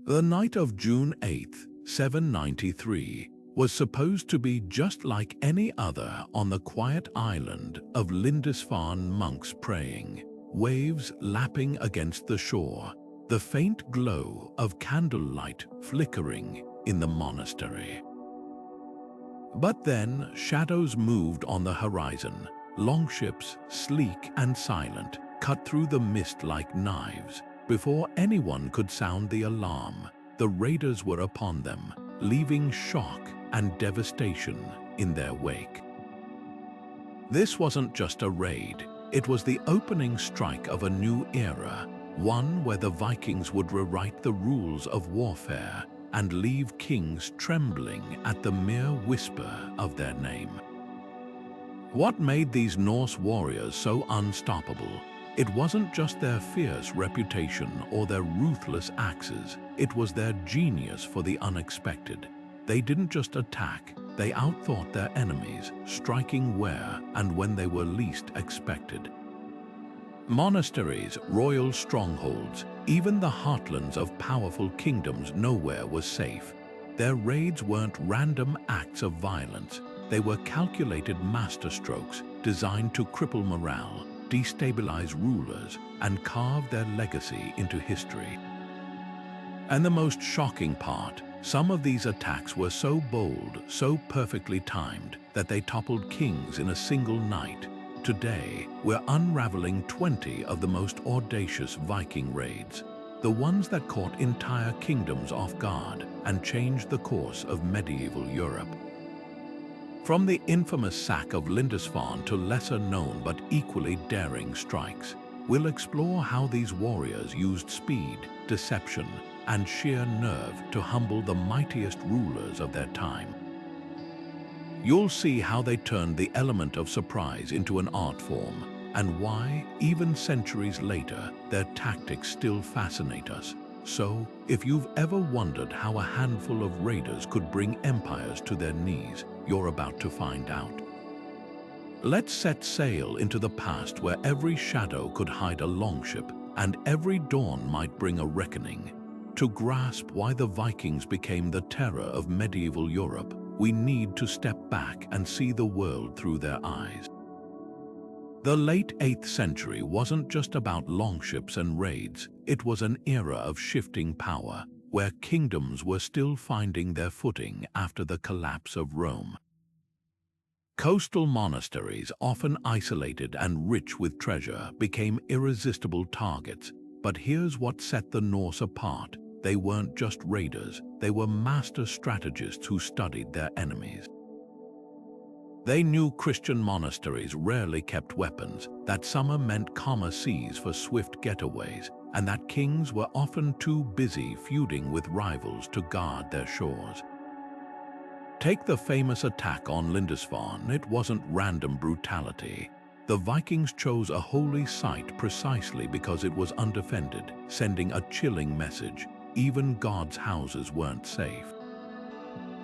The night of June 8th, 793, was supposed to be just like any other on the quiet island of Lindisfarne. Monks praying, waves lapping against the shore, the faint glow of candlelight flickering in the monastery. But then shadows moved on the horizon. Longships, sleek and silent, cut through the mist like knives. Before anyone could sound the alarm, the raiders were upon them, leaving shock and devastation in their wake. This wasn't just a raid, it was the opening strike of a new era, one where the Vikings would rewrite the rules of warfare and leave kings trembling at the mere whisper of their name. What made these Norse warriors so unstoppable? It wasn't just their fierce reputation or their ruthless axes, it was their genius for the unexpected. They didn't just attack, they outthought their enemies, striking where and when they were least expected. Monasteries, royal strongholds, even the heartlands of powerful kingdoms, nowhere was safe. Their raids weren't random acts of violence, they were calculated masterstrokes designed to cripple morale, destabilize rulers, and carve their legacy into history. And the most shocking part, some of these attacks were so bold, so perfectly timed, that they toppled kings in a single night. Today, we're unraveling 20 of the most audacious Viking raids, the ones that caught entire kingdoms off guard and changed the course of medieval Europe. From the infamous Sack of Lindisfarne to lesser-known but equally daring strikes, we'll explore how these warriors used speed, deception, and sheer nerve to humble the mightiest rulers of their time. You'll see how they turned the element of surprise into an art form, and why, even centuries later, their tactics still fascinate us. So, if you've ever wondered how a handful of raiders could bring empires to their knees, you're about to find out. Let's set sail into the past where every shadow could hide a longship and every dawn might bring a reckoning. To grasp why the Vikings became the terror of medieval Europe, we need to step back and see the world through their eyes. The late 8th century wasn't just about longships and raids, it was an era of shifting power, where kingdoms were still finding their footing after the collapse of Rome. Coastal monasteries, often isolated and rich with treasure, became irresistible targets. But here's what set the Norse apart. They weren't just raiders, they were master strategists who studied their enemies. They knew Christian monasteries rarely kept weapons, that summer meant calmer seas for swift getaways, and that kings were often too busy feuding with rivals to guard their shores. Take the famous attack on Lindisfarne. It wasn't random brutality. The Vikings chose a holy site precisely because it was undefended, sending a chilling message. Even God's houses weren't safe.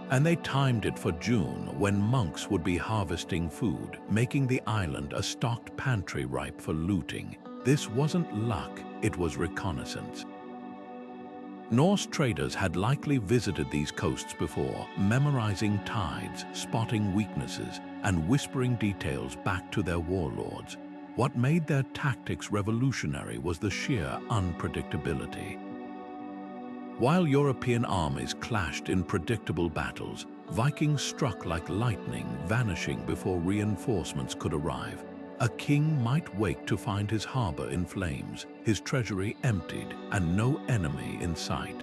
And they timed it for June, when monks would be harvesting food, making the island a stocked pantry ripe for looting. This wasn't luck, it was reconnaissance. Norse traders had likely visited these coasts before, memorizing tides, spotting weaknesses, and whispering details back to their warlords. What made their tactics revolutionary was the sheer unpredictability. While European armies clashed in predictable battles, Vikings struck like lightning, vanishing before reinforcements could arrive. A king might wake to find his harbor in flames, his treasury emptied, and no enemy in sight.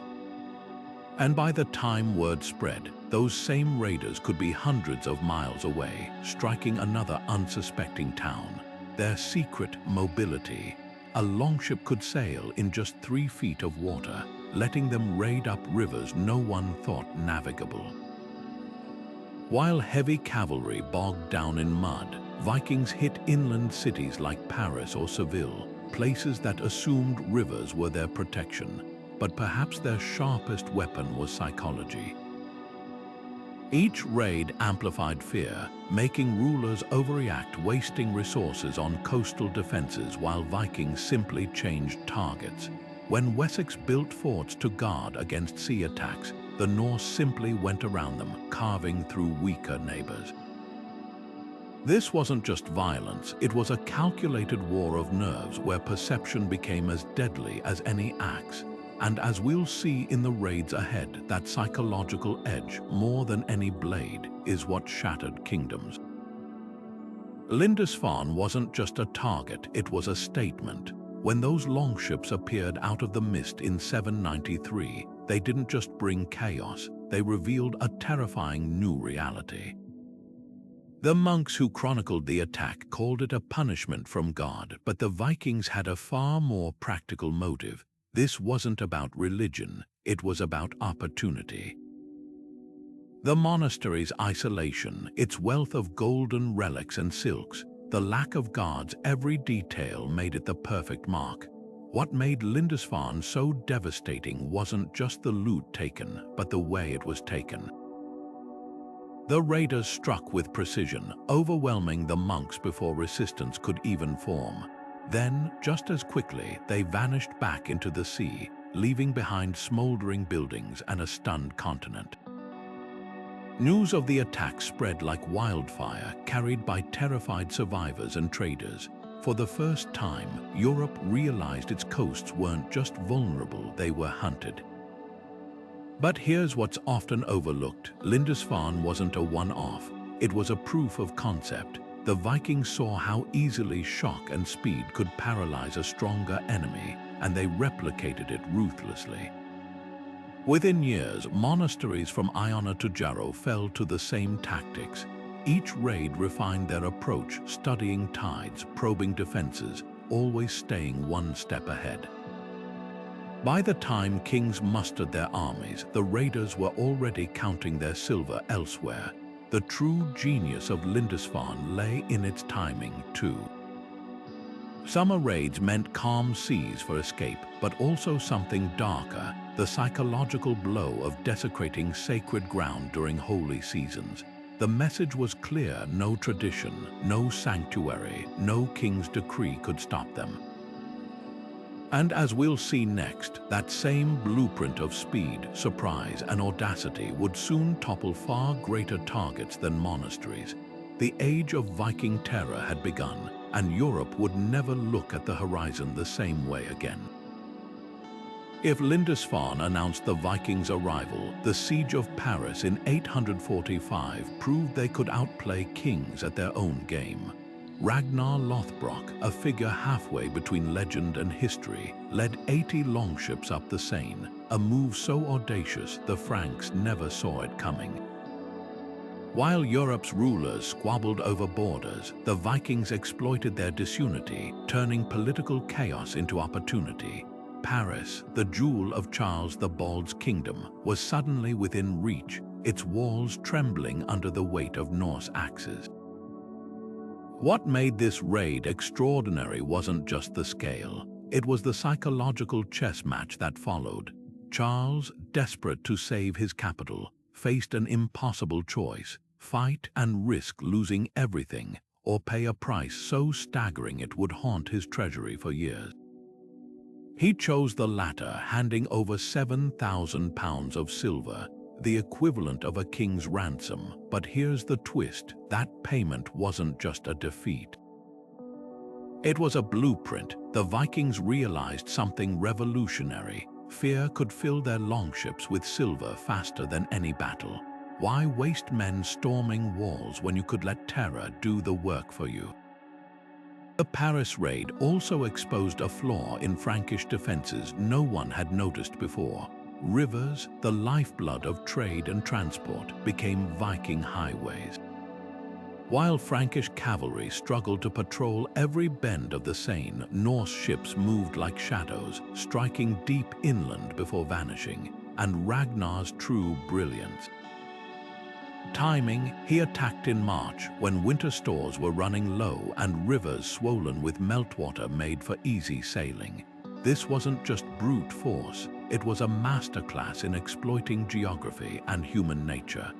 And by the time word spread, those same raiders could be hundreds of miles away, striking another unsuspecting town. Their secret mobility. A longship could sail in just 3 feet of water, letting them raid up rivers no one thought navigable. While heavy cavalry bogged down in mud, Vikings hit inland cities like Paris or Seville, places that assumed rivers were their protection. But perhaps their sharpest weapon was psychology. Each raid amplified fear, making rulers overreact, wasting resources on coastal defenses while Vikings simply changed targets. When Wessex built forts to guard against sea attacks, the Norse simply went around them, carving through weaker neighbors. This wasn't just violence, it was a calculated war of nerves where perception became as deadly as any axe. And as we'll see in the raids ahead, that psychological edge, more than any blade, is what shattered kingdoms. Lindisfarne wasn't just a target, it was a statement. When those longships appeared out of the mist in 793, they didn't just bring chaos, they revealed a terrifying new reality. The monks who chronicled the attack called it a punishment from God, but the Vikings had a far more practical motive. This wasn't about religion, it was about opportunity. The monastery's isolation, its wealth of golden relics and silks, the lack of guards, every detail made it the perfect mark. What made Lindisfarne so devastating wasn't just the loot taken, but the way it was taken. The raiders struck with precision, overwhelming the monks before resistance could even form. Then, just as quickly, they vanished back into the sea, leaving behind smoldering buildings and a stunned continent. News of the attack spread like wildfire, carried by terrified survivors and traders. For the first time, Europe realized its coasts weren't just vulnerable, they were hunted. But here's what's often overlooked. Lindisfarne wasn't a one-off. It was a proof of concept. The Vikings saw how easily shock and speed could paralyze a stronger enemy, and they replicated it ruthlessly. Within years, monasteries from Iona to Jarrow fell to the same tactics. Each raid refined their approach, studying tides, probing defenses, always staying one step ahead. By the time kings mustered their armies, the raiders were already counting their silver elsewhere. The true genius of Lindisfarne lay in its timing, too. Summer raids meant calm seas for escape, but also something darker, the psychological blow of desecrating sacred ground during holy seasons. The message was clear: no tradition, no sanctuary, no king's decree could stop them. And as we'll see next, that same blueprint of speed, surprise, and audacity would soon topple far greater targets than monasteries. The age of Viking terror had begun, and Europe would never look at the horizon the same way again. If Lindisfarne announced the Vikings' arrival, the siege of Paris in 845 proved they could outplay kings at their own game. Ragnar Lothbrok, a figure halfway between legend and history, led 80 longships up the Seine, a move so audacious the Franks never saw it coming. While Europe's rulers squabbled over borders, the Vikings exploited their disunity, turning political chaos into opportunity. Paris, the jewel of Charles the Bald's kingdom, was suddenly within reach, its walls trembling under the weight of Norse axes. What made this raid extraordinary wasn't just the scale. It was the psychological chess match that followed. Charles, desperate to save his capital, faced an impossible choice: fight and risk losing everything, or pay a price so staggering it would haunt his treasury for years. He chose the latter, handing over 7,000 pounds of silver, the equivalent of a king's ransom. But here's the twist: that payment wasn't just a defeat. It was a blueprint. The Vikings realized something revolutionary. Fear could fill their longships with silver faster than any battle. Why waste men storming walls when you could let terror do the work for you? The Paris raid also exposed a flaw in Frankish defenses no one had noticed before. Rivers, the lifeblood of trade and transport, became Viking highways. While Frankish cavalry struggled to patrol every bend of the Seine, Norse ships moved like shadows, striking deep inland before vanishing, and Ragnar's true brilliance. Timing: he attacked in March, when winter stores were running low and rivers swollen with meltwater made for easy sailing. This wasn't just brute force, it was a masterclass in exploiting geography and human nature.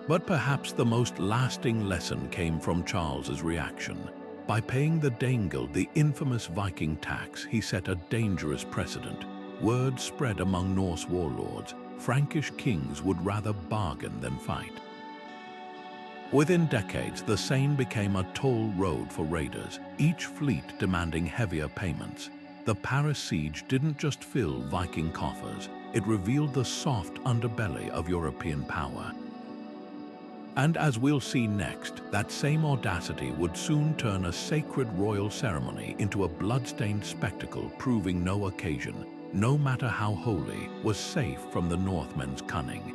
But perhaps the most lasting lesson came from Charles's reaction. By paying the Danegeld, the infamous Viking tax, he set a dangerous precedent. Word spread among Norse warlords. Frankish kings would rather bargain than fight. Within decades, the Seine became a toll road for raiders, each fleet demanding heavier payments. The Paris siege didn't just fill Viking coffers, it revealed the soft underbelly of European power. And as we'll see next, that same audacity would soon turn a sacred royal ceremony into a blood-stained spectacle, proving no occasion, no matter how holy, was safe from the Northmen's cunning.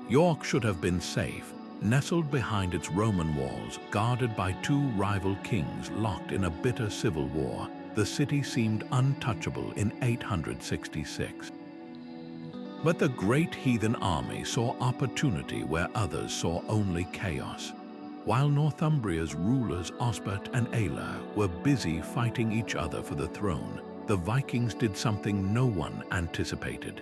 York should have been safe, nestled behind its Roman walls, guarded by two rival kings locked in a bitter civil war. The city seemed untouchable in 866. But the great heathen army saw opportunity where others saw only chaos. While Northumbria's rulers Osbert and Aella were busy fighting each other for the throne, the Vikings did something no one anticipated.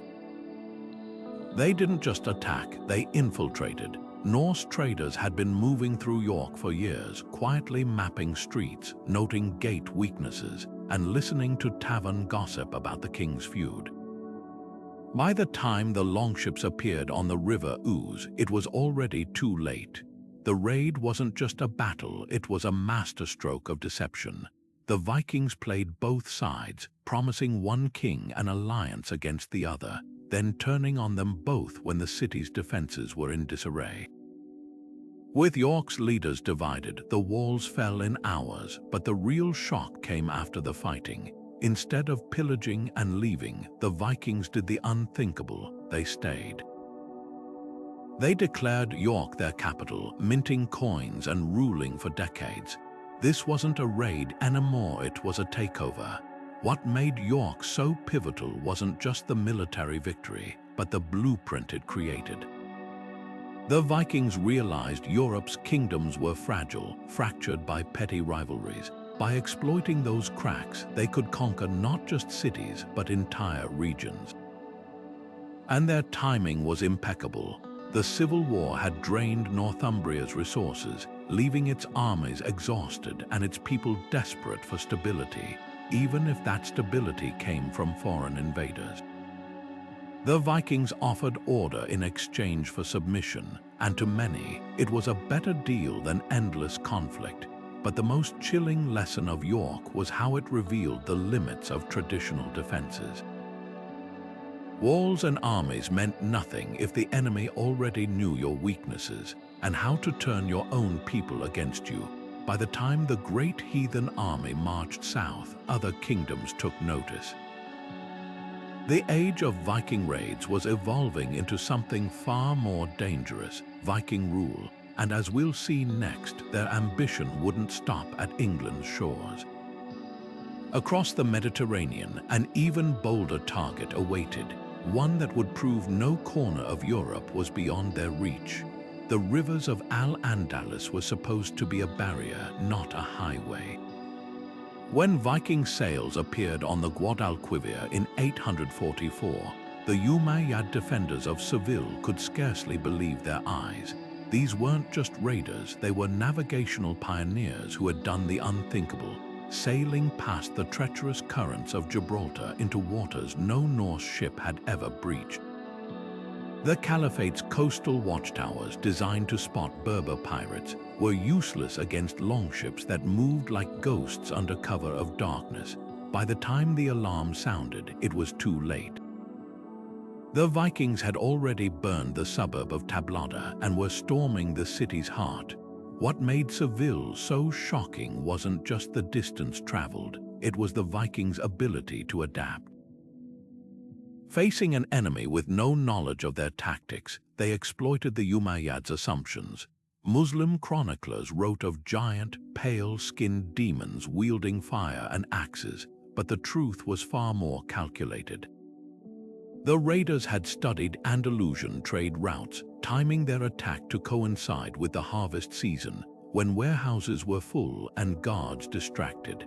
They didn't just attack, they infiltrated. Norse traders had been moving through York for years, quietly mapping streets, noting gate weaknesses, and listening to tavern gossip about the king's feud. By the time the longships appeared on the River Ouse, it was already too late. The raid wasn't just a battle, it was a masterstroke of deception. The Vikings played both sides, promising one king an alliance against the other, then turning on them both when the city's defenses were in disarray. With York's leaders divided, the walls fell in hours, but the real shock came after the fighting. Instead of pillaging and leaving, the Vikings did the unthinkable. They stayed. They declared York their capital, minting coins and ruling for decades. This wasn't a raid anymore, it was a takeover. What made York so pivotal wasn't just the military victory, but the blueprint it created. The Vikings realized Europe's kingdoms were fragile, fractured by petty rivalries. By exploiting those cracks, they could conquer not just cities, but entire regions. And their timing was impeccable. The Civil War had drained Northumbria's resources, leaving its armies exhausted and its people desperate for stability, even if that stability came from foreign invaders. The Vikings offered order in exchange for submission, and to many, it was a better deal than endless conflict. But the most chilling lesson of York was how it revealed the limits of traditional defenses. Walls and armies meant nothing if the enemy already knew your weaknesses and how to turn your own people against you. By the time the great heathen army marched south, other kingdoms took notice. The age of Viking raids was evolving into something far more dangerous, Viking rule, and as we'll see next, their ambition wouldn't stop at England's shores. Across the Mediterranean, an even bolder target awaited, one that would prove no corner of Europe was beyond their reach. The rivers of Al-Andalus were supposed to be a barrier, not a highway. When Viking sails appeared on the Guadalquivir in 844, the Umayyad defenders of Seville could scarcely believe their eyes. These weren't just raiders, they were navigational pioneers who had done the unthinkable, sailing past the treacherous currents of Gibraltar into waters no Norse ship had ever breached. The Caliphate's coastal watchtowers, designed to spot Berber pirates, were useless against longships that moved like ghosts under cover of darkness. By the time the alarm sounded, it was too late. The Vikings had already burned the suburb of Tablada and were storming the city's heart. What made Seville so shocking wasn't just the distance traveled, it was the Vikings' ability to adapt. Facing an enemy with no knowledge of their tactics, they exploited the Umayyads' assumptions. Muslim chroniclers wrote of giant, pale-skinned demons wielding fire and axes, but the truth was far more calculated. The raiders had studied Andalusian trade routes, timing their attack to coincide with the harvest season, when warehouses were full and guards distracted.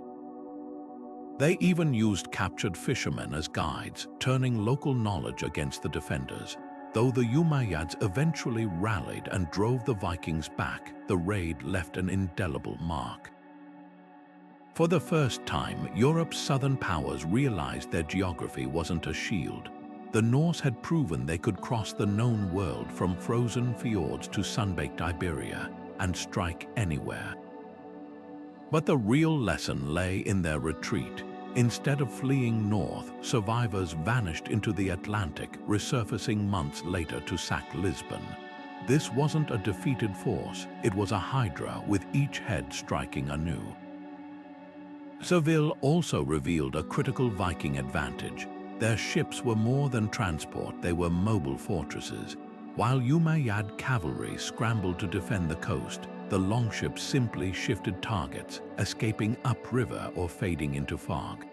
They even used captured fishermen as guides, turning local knowledge against the defenders. Though the Umayyads eventually rallied and drove the Vikings back, the raid left an indelible mark. For the first time, Europe's southern powers realized their geography wasn't a shield. The Norse had proven they could cross the known world from frozen fjords to sun-baked Iberia and strike anywhere. But the real lesson lay in their retreat. Instead of fleeing north, survivors vanished into the Atlantic, resurfacing months later to sack Lisbon. This wasn't a defeated force, it was a hydra with each head striking anew. Seville also revealed a critical Viking advantage. Their ships were more than transport, they were mobile fortresses. While Umayyad cavalry scrambled to defend the coast, the longships simply shifted targets, escaping upriver or fading into fog.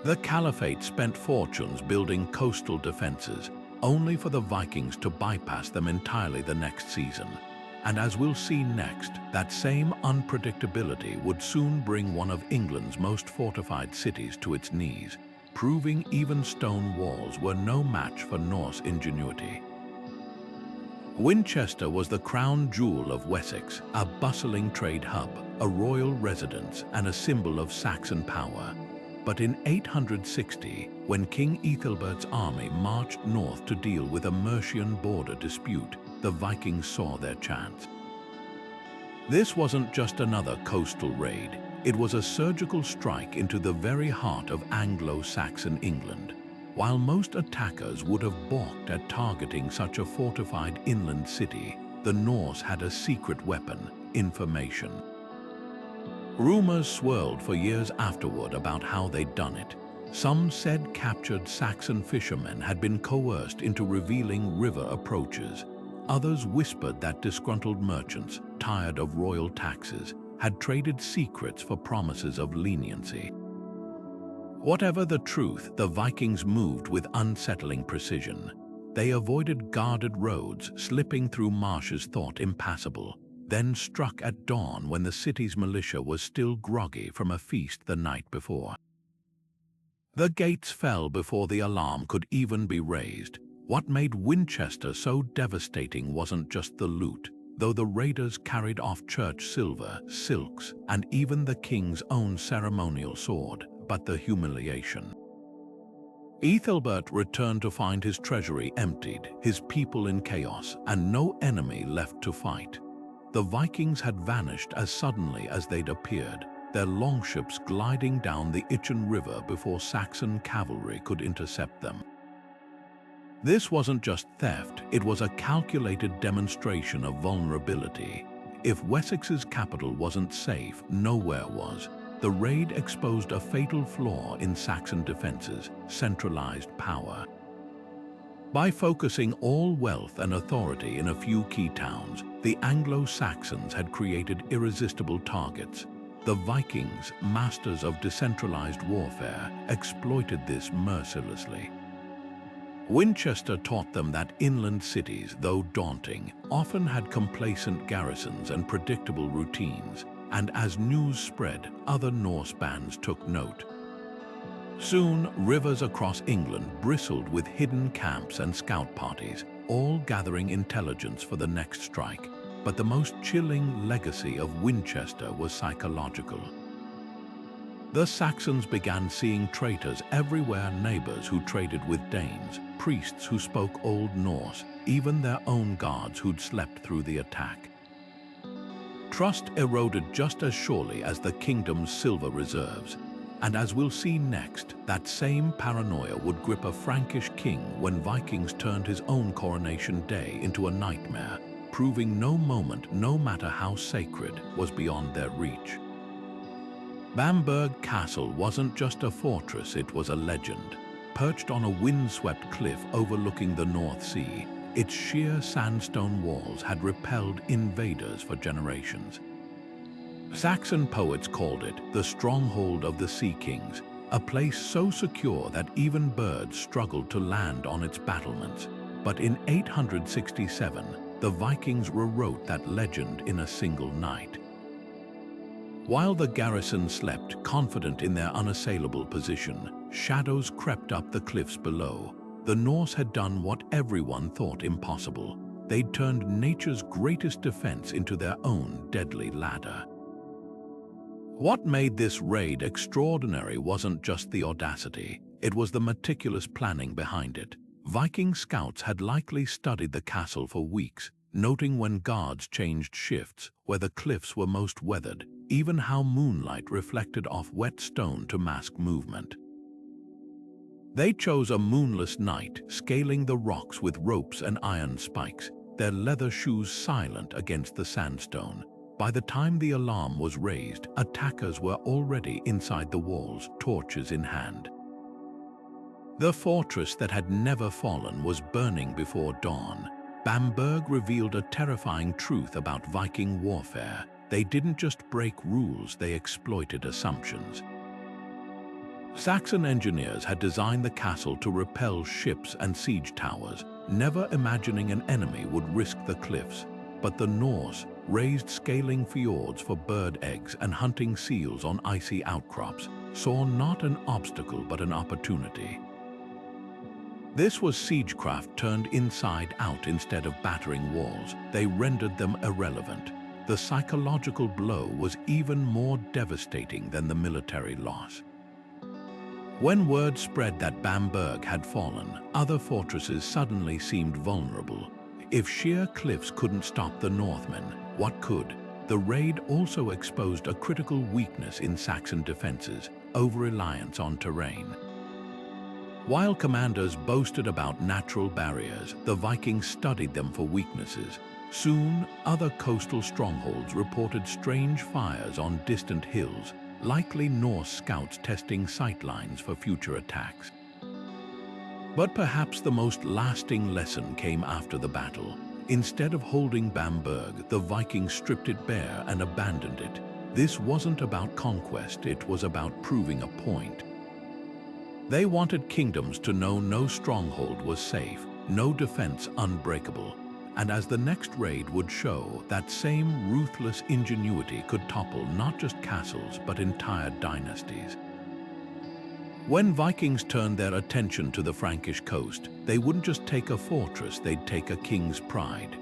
The Caliphate spent fortunes building coastal defenses, only for the Vikings to bypass them entirely the next season. And as we'll see next, that same unpredictability would soon bring one of England's most fortified cities to its knees, proving even stone walls were no match for Norse ingenuity. Winchester was the crown jewel of Wessex, a bustling trade hub, a royal residence, and a symbol of Saxon power. But in 860, when King Ethelbert's army marched north to deal with a Mercian border dispute, the Vikings saw their chance. This wasn't just another coastal raid, it was a surgical strike into the very heart of Anglo-Saxon England. While most attackers would have balked at targeting such a fortified inland city, the Norse had a secret weapon: information. Rumors swirled for years afterward about how they'd done it. Some said captured Saxon fishermen had been coerced into revealing river approaches. Others whispered that disgruntled merchants, tired of royal taxes, had traded secrets for promises of leniency. Whatever the truth, the Vikings moved with unsettling precision. They avoided guarded roads, slipping through marshes thought impassable, then struck at dawn when the city's militia was still groggy from a feast the night before. The gates fell before the alarm could even be raised. What made Winchester so devastating wasn't just the loot, though the raiders carried off church silver, silks, and even the king's own ceremonial sword, but the humiliation. Ethelbert returned to find his treasury emptied, his people in chaos, and no enemy left to fight. The Vikings had vanished as suddenly as they'd appeared, their longships gliding down the Itchen River before Saxon cavalry could intercept them. This wasn't just theft, it was a calculated demonstration of vulnerability. If Wessex's capital wasn't safe, nowhere was. The raid exposed a fatal flaw in Saxon defenses: centralized power. By focusing all wealth and authority in a few key towns, the Anglo-Saxons had created irresistible targets. The Vikings, masters of decentralized warfare, exploited this mercilessly. Winchester taught them that inland cities, though daunting, often had complacent garrisons and predictable routines, and as news spread, other Norse bands took note. Soon, rivers across England bristled with hidden camps and scout parties, all gathering intelligence for the next strike. But the most chilling legacy of Winchester was psychological. The Saxons began seeing traitors everywhere: neighbors who traded with Danes, priests who spoke Old Norse, even their own guards who'd slept through the attack. Trust eroded just as surely as the kingdom's silver reserves. And as we'll see next, that same paranoia would grip a Frankish king when Vikings turned his own coronation day into a nightmare, proving no moment, no matter how sacred, was beyond their reach. Bamburgh Castle wasn't just a fortress, it was a legend. Perched on a windswept cliff overlooking the North Sea, its sheer sandstone walls had repelled invaders for generations. Saxon poets called it the stronghold of the Sea Kings, a place so secure that even birds struggled to land on its battlements. But in 867, the Vikings rewrote that legend in a single night. While the garrison slept, confident in their unassailable position, shadows crept up the cliffs below. The Norse had done what everyone thought impossible. They'd turned nature's greatest defense into their own deadly ladder. What made this raid extraordinary wasn't just the audacity, it was the meticulous planning behind it. Viking scouts had likely studied the castle for weeks, noting when guards changed shifts, where the cliffs were most weathered, even how moonlight reflected off wet stone to mask movement. They chose a moonless night, scaling the rocks with ropes and iron spikes, their leather shoes silent against the sandstone. By the time the alarm was raised, attackers were already inside the walls, torches in hand. The fortress that had never fallen was burning before dawn. Bamburgh revealed a terrifying truth about Viking warfare. They didn't just break rules, they exploited assumptions. Saxon engineers had designed the castle to repel ships and siege towers, never imagining an enemy would risk the cliffs. But the Norse raised scaling fjords for bird eggs and hunting seals on icy outcrops, saw not an obstacle but an opportunity. This was siegecraft turned inside out instead of battering walls. They rendered them irrelevant. The psychological blow was even more devastating than the military loss. When word spread that Bamburgh had fallen, other fortresses suddenly seemed vulnerable. If sheer cliffs couldn't stop the Northmen, what could? The raid also exposed a critical weakness in Saxon defenses, over-reliance on terrain. While commanders boasted about natural barriers, the Vikings studied them for weaknesses. Soon, other coastal strongholds reported strange fires on distant hills, likely Norse scouts testing sightlines for future attacks. But perhaps the most lasting lesson came after the battle. Instead of holding Bamburgh, the Vikings stripped it bare and abandoned it. This wasn't about conquest, it was about proving a point. They wanted kingdoms to know no stronghold was safe, no defense unbreakable. And as the next raid would show, that same ruthless ingenuity could topple not just castles but entire dynasties. When Vikings turned their attention to the Frankish coast, they wouldn't just take a fortress, they'd take a king's pride.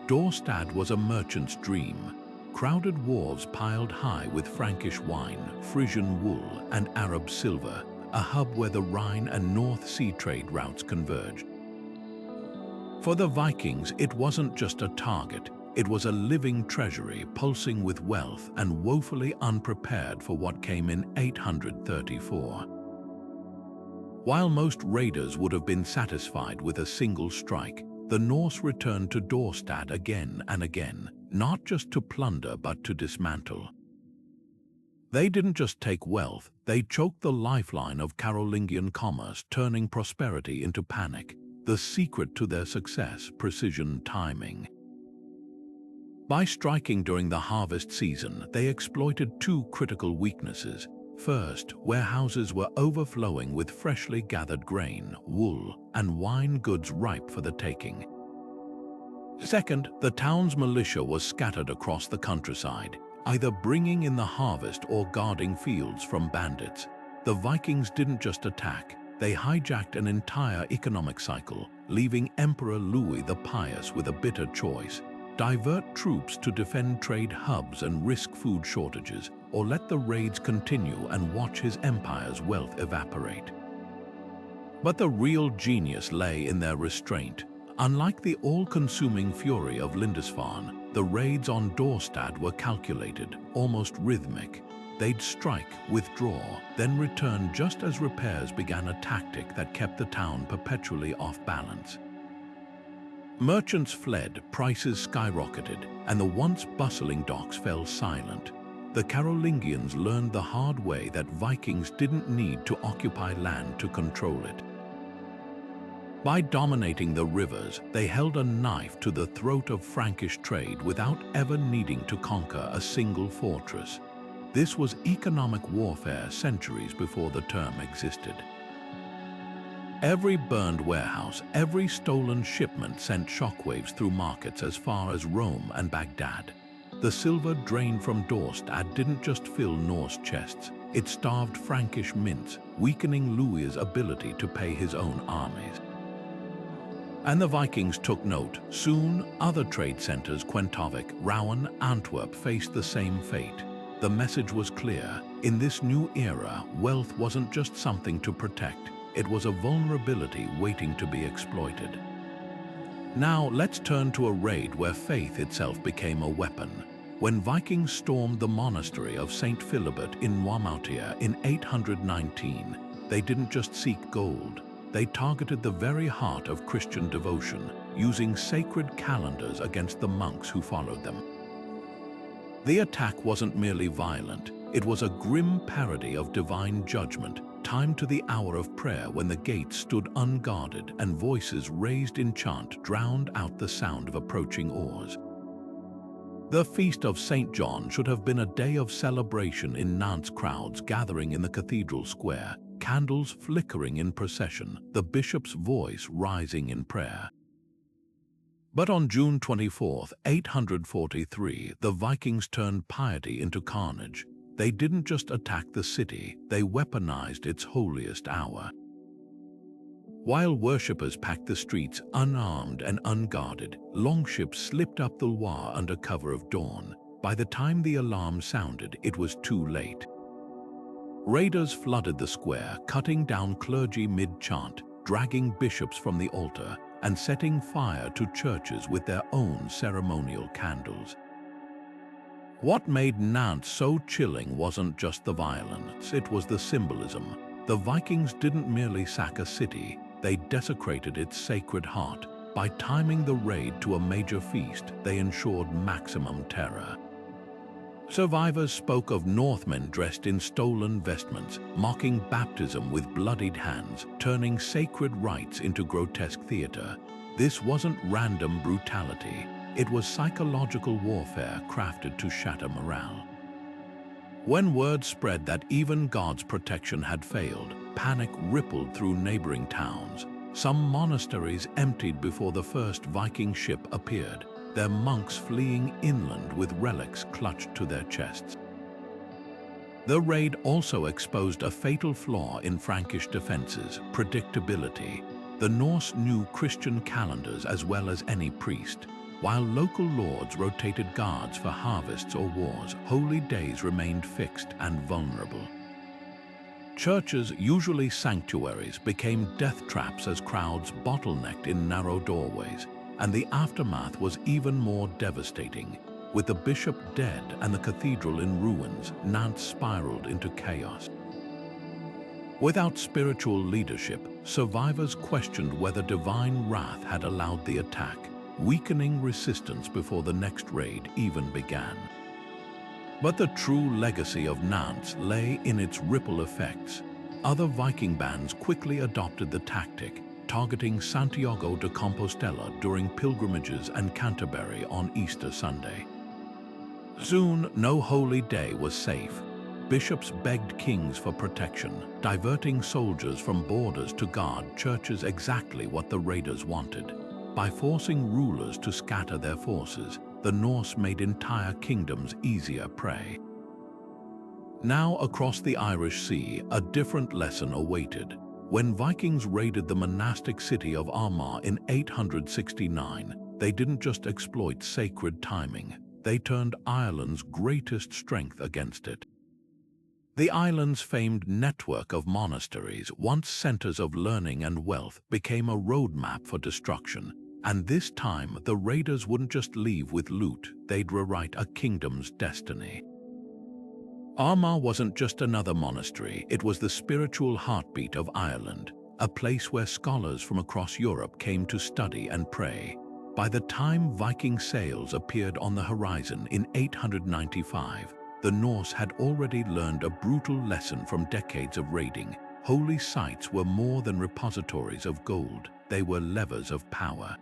Dorstad was a merchant's dream. Crowded wharves piled high with Frankish wine, Frisian wool, and Arab silver, a hub where the Rhine and North Sea trade routes converged. For the Vikings, it wasn't just a target, it was a living treasury pulsing with wealth and woefully unprepared for what came in 834. While most raiders would have been satisfied with a single strike, the Norse returned to Dorstad again and again, not just to plunder but to dismantle. They didn't just take wealth, they choked the lifeline of Carolingian commerce, turning prosperity into panic. The secret to their success, precision timing. By striking during the harvest season, they exploited two critical weaknesses. First, warehouses were overflowing with freshly gathered grain, wool, and wine goods ripe for the taking. Second, the town's militia was scattered across the countryside, either bringing in the harvest or guarding fields from bandits. The Vikings didn't just attack, they hijacked an entire economic cycle, leaving Emperor Louis the Pious with a bitter choice: divert troops to defend trade hubs and risk food shortages, or let the raids continue and watch his empire's wealth evaporate. But the real genius lay in their restraint. Unlike the all-consuming fury of Lindisfarne, the raids on Dorstad were calculated, almost rhythmic. They'd strike, withdraw, then return just as repairs began, a tactic that kept the town perpetually off balance. Merchants fled, prices skyrocketed, and the once bustling docks fell silent. The Carolingians learned the hard way that Vikings didn't need to occupy land to control it. By dominating the rivers, they held a knife to the throat of Frankish trade without ever needing to conquer a single fortress. This was economic warfare centuries before the term existed. Every burned warehouse, every stolen shipment sent shockwaves through markets as far as Rome and Baghdad. The silver drained from Dorstad didn't just fill Norse chests, it starved Frankish mints, weakening Louis's ability to pay his own armies. And the Vikings took note. Soon, other trade centers, Quentovik, Rouen, Antwerp, faced the same fate. The message was clear. In this new era, wealth wasn't just something to protect. It was a vulnerability waiting to be exploited. Now let's turn to a raid where faith itself became a weapon. When Vikings stormed the monastery of St. Philibert in Monastery in 819, they didn't just seek gold. They targeted the very heart of Christian devotion, using sacred calendars against the monks who followed them. The attack wasn't merely violent, it was a grim parody of divine judgment, timed to the hour of prayer when the gates stood unguarded and voices raised in chant drowned out the sound of approaching oars. The Feast of St. John should have been a day of celebration in Nantes, crowds gathering in the cathedral square, candles flickering in procession, the bishop's voice rising in prayer. But on June 24, 843, the Vikings turned piety into carnage. They didn't just attack the city, they weaponized its holiest hour. While worshippers packed the streets unarmed and unguarded, longships slipped up the Loire under cover of dawn. By the time the alarm sounded, it was too late. Raiders flooded the square, cutting down clergy mid-chant, dragging bishops from the altar, and setting fire to churches with their own ceremonial candles. What made Nantes so chilling wasn't just the violence, it was the symbolism. The Vikings didn't merely sack a city, they desecrated its sacred heart. By timing the raid to a major feast, they ensured maximum terror. Survivors spoke of Northmen dressed in stolen vestments, mocking baptism with bloodied hands, turning sacred rites into grotesque theater. This wasn't random brutality, it was psychological warfare crafted to shatter morale. When word spread that even God's protection had failed, panic rippled through neighboring towns. Some monasteries emptied before the first Viking ship appeared, their monks fleeing inland with relics clutched to their chests. The raid also exposed a fatal flaw in Frankish defenses: predictability. The Norse knew Christian calendars as well as any priest. While local lords rotated guards for harvests or wars, holy days remained fixed and vulnerable. Churches, usually sanctuaries, became death traps as crowds bottlenecked in narrow doorways, and the aftermath was even more devastating. With the bishop dead and the cathedral in ruins, Nantes spiraled into chaos. Without spiritual leadership, survivors questioned whether divine wrath had allowed the attack, weakening resistance before the next raid even began. But the true legacy of Nantes lay in its ripple effects. Other Viking bands quickly adopted the tactic, targeting Santiago de Compostela during pilgrimages and Canterbury on Easter Sunday. Soon, no holy day was safe. Bishops begged kings for protection, diverting soldiers from borders to guard churches, exactly what the raiders wanted. By forcing rulers to scatter their forces, the Norse made entire kingdoms easier prey. Now, across the Irish Sea, a different lesson awaited. When Vikings raided the monastic city of Armagh in 869, they didn't just exploit sacred timing, they turned Ireland's greatest strength against it. The island's famed network of monasteries, once centers of learning and wealth, became a roadmap for destruction. And this time, the raiders wouldn't just leave with loot, they'd rewrite a kingdom's destiny. Armagh wasn't just another monastery, it was the spiritual heartbeat of Ireland, a place where scholars from across Europe came to study and pray. By the time Viking sails appeared on the horizon in 895, the Norse had already learned a brutal lesson from decades of raiding. Holy sites were more than repositories of gold, they were levers of power.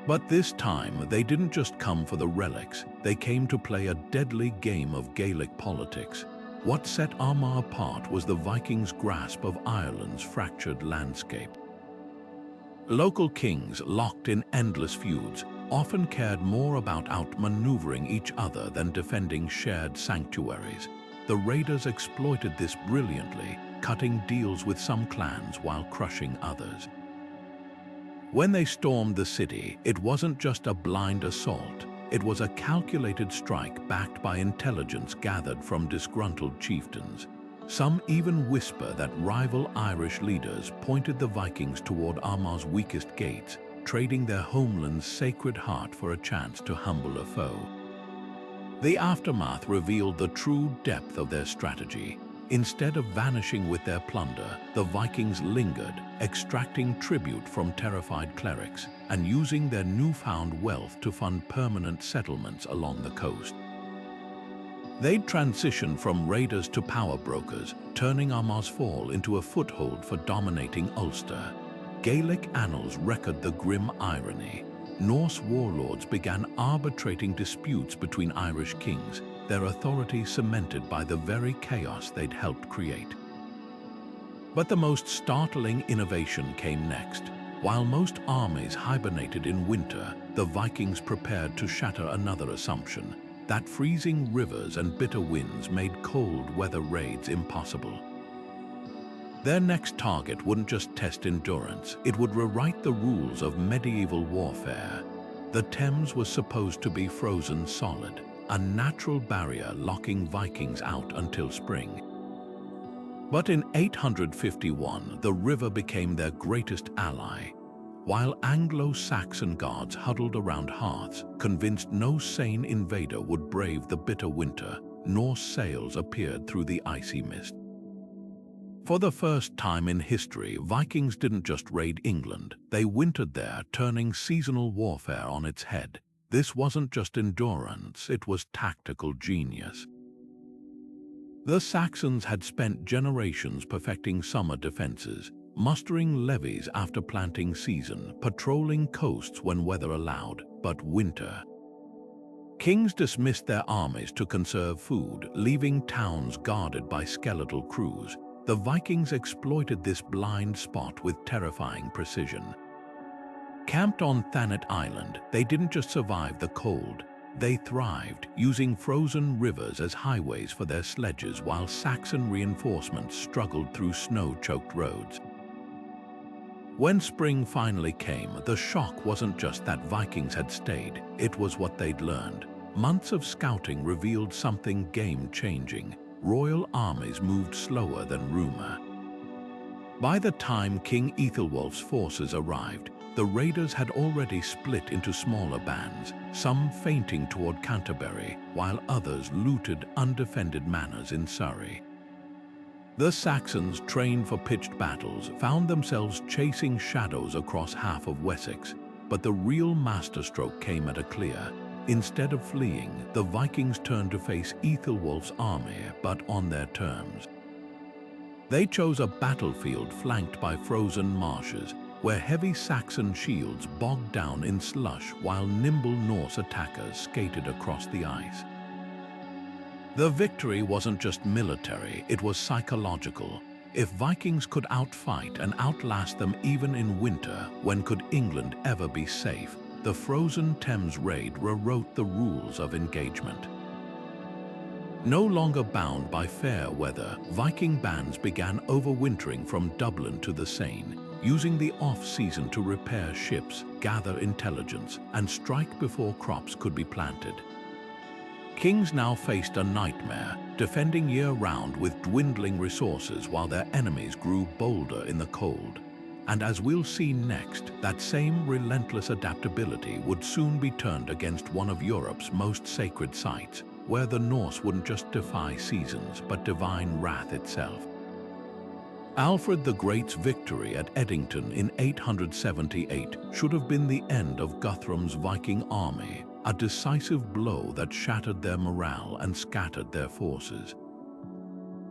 But this time, they didn't just come for the relics, they came to play a deadly game of Gaelic politics. What set Armagh apart was the Vikings' grasp of Ireland's fractured landscape. Local kings, locked in endless feuds, often cared more about outmaneuvering each other than defending shared sanctuaries. The raiders exploited this brilliantly, cutting deals with some clans while crushing others. When they stormed the city, it wasn't just a blind assault, It was a calculated strike backed by intelligence gathered from disgruntled chieftains. Some even whisper that rival Irish leaders pointed the Vikings toward Armagh's weakest gates, trading their homeland's sacred heart for a chance to humble a foe. The aftermath revealed the true depth of their strategy. Instead of vanishing with their plunder, the Vikings lingered, extracting tribute from terrified clerics and using their newfound wealth to fund permanent settlements along the coast. They'd transitioned from raiders to power brokers, turning Armagh's fall into a foothold for dominating Ulster. Gaelic annals record the grim irony. Norse warlords began arbitrating disputes between Irish kings, their authority cemented by the very chaos they'd helped create. But the most startling innovation came next. While most armies hibernated in winter, the Vikings prepared to shatter another assumption, that freezing rivers and bitter winds made cold weather raids impossible. Their next target wouldn't just test endurance, it would rewrite the rules of medieval warfare. The Thames was supposed to be frozen solid, a natural barrier locking Vikings out until spring. But in 851, the river became their greatest ally. While Anglo-Saxon guards huddled around hearths, convinced no sane invader would brave the bitter winter, Norse sails appeared through the icy mist. For the first time in history, Vikings didn't just raid England, they wintered there, turning seasonal warfare on its head. This wasn't just endurance, it was tactical genius. The Saxons had spent generations perfecting summer defenses, mustering levies after planting season, patrolling coasts when weather allowed, but winter. Kings dismissed their armies to conserve food, leaving towns guarded by skeletal crews. The Vikings exploited this blind spot with terrifying precision. Camped on Thanet Island, they didn't just survive the cold, they thrived, using frozen rivers as highways for their sledges while Saxon reinforcements struggled through snow-choked roads. When spring finally came, the shock wasn't just that Vikings had stayed, it was what they'd learned. Months of scouting revealed something game-changing. Royal armies moved slower than rumor. By the time King Ethelwulf's forces arrived, the raiders had already split into smaller bands, some feinting toward Canterbury, while others looted undefended manors in Surrey. The Saxons, trained for pitched battles, found themselves chasing shadows across half of Wessex, but the real masterstroke came at a clear. Instead of fleeing, the Vikings turned to face Ethelwulf's army, but on their terms. They chose a battlefield flanked by frozen marshes, where heavy Saxon shields bogged down in slush while nimble Norse attackers skated across the ice. The victory wasn't just military, it was psychological. If Vikings could outfight and outlast them even in winter, when could England ever be safe? The frozen Thames raid rewrote the rules of engagement. No longer bound by fair weather, Viking bands began overwintering from Dublin to the Seine, using the off-season to repair ships, gather intelligence, and strike before crops could be planted. Kings now faced a nightmare, defending year-round with dwindling resources while their enemies grew bolder in the cold. And as we'll see next, that same relentless adaptability would soon be turned against one of Europe's most sacred sites, where the Norse wouldn't just defy seasons, but divine wrath itself. Alfred the Great's victory at Eddington in 878 should have been the end of Guthrum's Viking army, a decisive blow that shattered their morale and scattered their forces.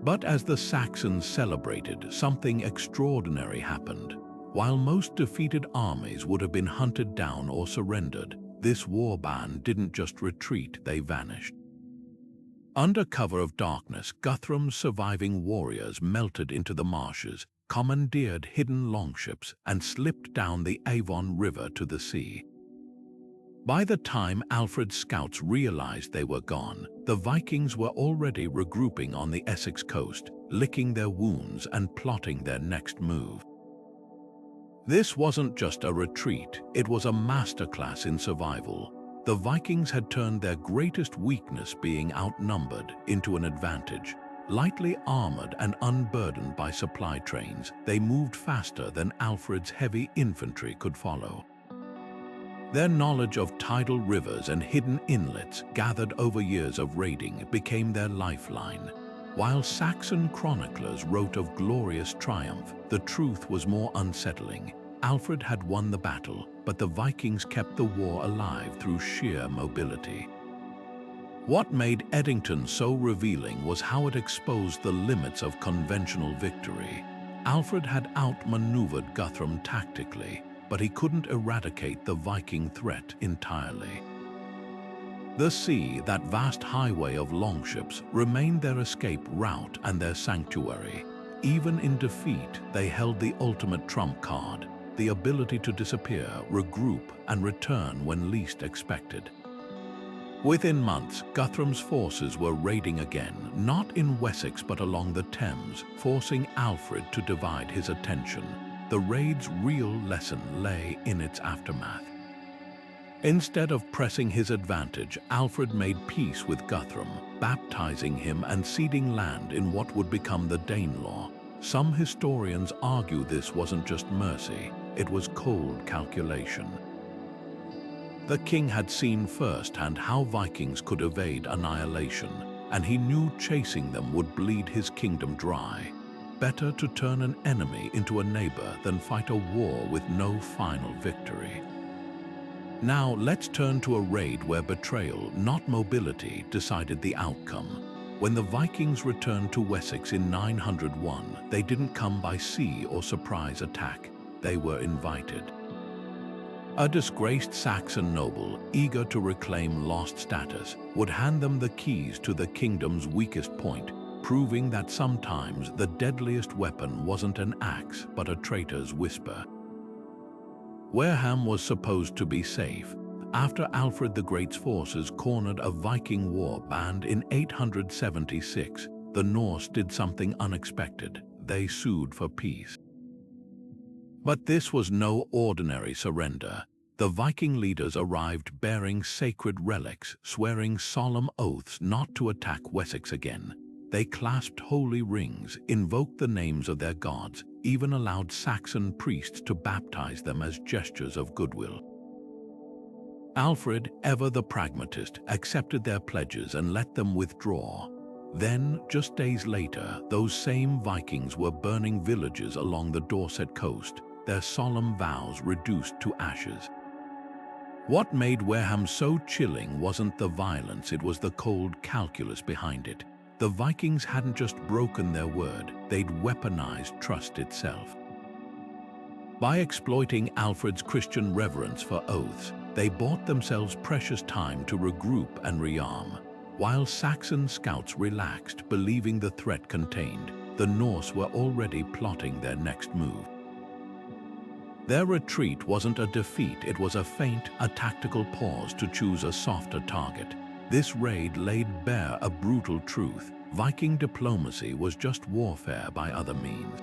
But as the Saxons celebrated, something extraordinary happened. While most defeated armies would have been hunted down or surrendered, this war band didn't just retreat, they vanished. Under cover of darkness, Guthrum's surviving warriors melted into the marshes, commandeered hidden longships, and slipped down the Avon River to the sea. By the time Alfred's scouts realized they were gone, the Vikings were already regrouping on the Essex coast, licking their wounds and plotting their next move. This wasn't just a retreat, it was a masterclass in survival. The Vikings had turned their greatest weakness, being outnumbered, into an advantage. Lightly armored and unburdened by supply trains, they moved faster than Alfred's heavy infantry could follow. Their knowledge of tidal rivers and hidden inlets, gathered over years of raiding, became their lifeline. While Saxon chroniclers wrote of glorious triumph, the truth was more unsettling. Alfred had won the battle, but the Vikings kept the war alive through sheer mobility. What made Eddington so revealing was how it exposed the limits of conventional victory. Alfred had outmaneuvered Guthrum tactically, but he couldn't eradicate the Viking threat entirely. The sea, that vast highway of longships, remained their escape route and their sanctuary. Even in defeat, they held the ultimate trump card, the ability to disappear, regroup, and return when least expected. Within months, Guthrum's forces were raiding again, not in Wessex but along the Thames, forcing Alfred to divide his attention. The raid's real lesson lay in its aftermath. Instead of pressing his advantage, Alfred made peace with Guthrum, baptizing him and ceding land in what would become the Danelaw. Some historians argue this wasn't just mercy, it was cold calculation. The king had seen firsthand how Vikings could evade annihilation, and he knew chasing them would bleed his kingdom dry. Better to turn an enemy into a neighbor than fight a war with no final victory. Now let's turn to a raid where betrayal, not mobility, decided the outcome. When the Vikings returned to Wessex in 901, they didn't come by sea or surprise attack. They were invited. A disgraced Saxon noble, eager to reclaim lost status, would hand them the keys to the kingdom's weakest point, proving that sometimes the deadliest weapon wasn't an axe but a traitor's whisper. Wareham was supposed to be safe. After Alfred the Great's forces cornered a Viking war band in 876, the Norse did something unexpected. They sued for peace. But this was no ordinary surrender. The Viking leaders arrived bearing sacred relics, swearing solemn oaths not to attack Wessex again. They clasped holy rings, invoked the names of their gods, even allowed Saxon priests to baptize them as gestures of goodwill. Alfred, ever the pragmatist, accepted their pledges and let them withdraw. Then, just days later, those same Vikings were burning villages along the Dorset coast, their solemn vows reduced to ashes. What made Wareham so chilling wasn't the violence, it was the cold calculus behind it. The Vikings hadn't just broken their word, they'd weaponized trust itself. By exploiting Alfred's Christian reverence for oaths, they bought themselves precious time to regroup and rearm. While Saxon scouts relaxed, believing the threat contained, the Norse were already plotting their next move. Their retreat wasn't a defeat, it was a feint, a tactical pause to choose a softer target. This raid laid bare a brutal truth. Viking diplomacy was just warfare by other means.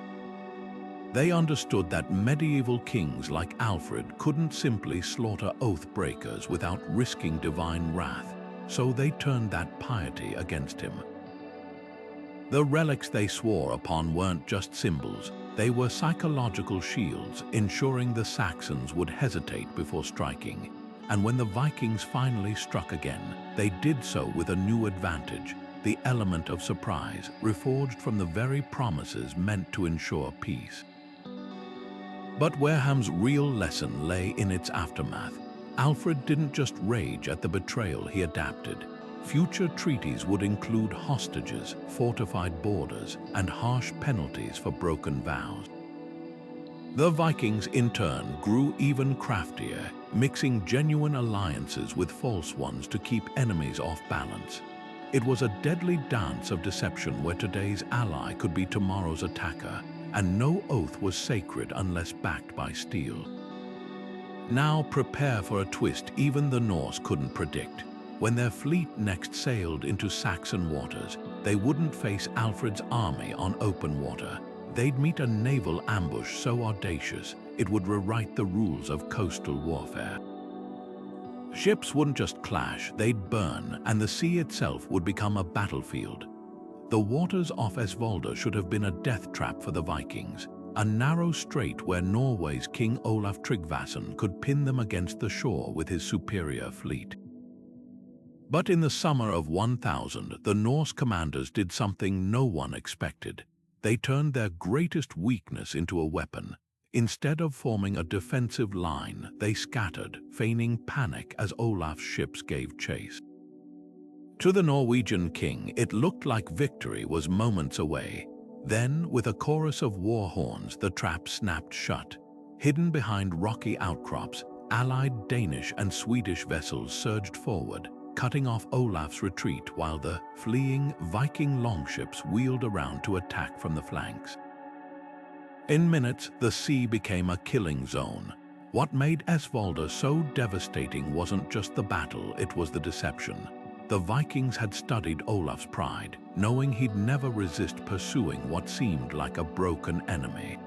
They understood that medieval kings like Alfred couldn't simply slaughter oath breakers without risking divine wrath, so they turned that piety against him. The relics they swore upon weren't just symbols, they were psychological shields, ensuring the Saxons would hesitate before striking. And when the Vikings finally struck again, they did so with a new advantage, the element of surprise, reforged from the very promises meant to ensure peace. But Wareham's real lesson lay in its aftermath. Alfred didn't just rage at the betrayal, he adapted. Future treaties would include hostages, fortified borders, and harsh penalties for broken vows. The Vikings, in turn, grew even craftier, mixing genuine alliances with false ones to keep enemies off balance. It was a deadly dance of deception where today's ally could be tomorrow's attacker, and no oath was sacred unless backed by steel. Now prepare for a twist even the Norse couldn't predict. When their fleet next sailed into Saxon waters, they wouldn't face Alfred's army on open water. They'd meet a naval ambush so audacious, it would rewrite the rules of coastal warfare. Ships wouldn't just clash, they'd burn, and the sea itself would become a battlefield. The waters off Esvolda should have been a death trap for the Vikings, a narrow strait where Norway's King Olaf Tryggvason could pin them against the shore with his superior fleet. But in the summer of 1000, the Norse commanders did something no one expected. They turned their greatest weakness into a weapon. Instead of forming a defensive line, they scattered, feigning panic as Olaf's ships gave chase. To the Norwegian king, it looked like victory was moments away. Then, with a chorus of war horns, the trap snapped shut. Hidden behind rocky outcrops, allied Danish and Swedish vessels surged forward, cutting off Olaf's retreat while the fleeing Viking longships wheeled around to attack from the flanks. In minutes, the sea became a killing zone. What made Esvolda so devastating wasn't just the battle, it was the deception. The Vikings had studied Olaf's pride, knowing he'd never resist pursuing what seemed like a broken enemy.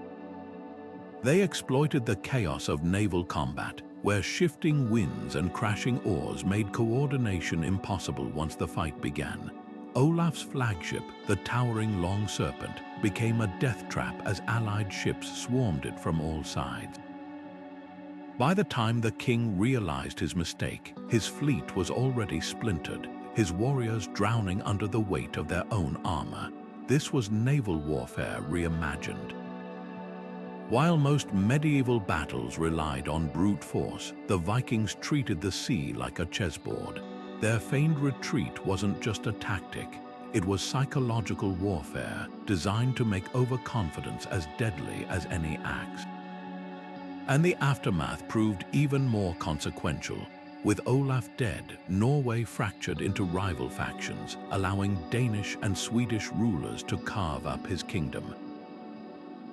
They exploited the chaos of naval combat, where shifting winds and crashing oars made coordination impossible once the fight began. Olaf's flagship, the towering Long Serpent, became a death trap as allied ships swarmed it from all sides. By the time the king realized his mistake, his fleet was already splintered, his warriors drowning under the weight of their own armor. This was naval warfare reimagined. While most medieval battles relied on brute force, the Vikings treated the sea like a chessboard. Their feigned retreat wasn't just a tactic, it was psychological warfare designed to make overconfidence as deadly as any axe. And the aftermath proved even more consequential. With Olaf dead, Norway fractured into rival factions, allowing Danish and Swedish rulers to carve up his kingdom.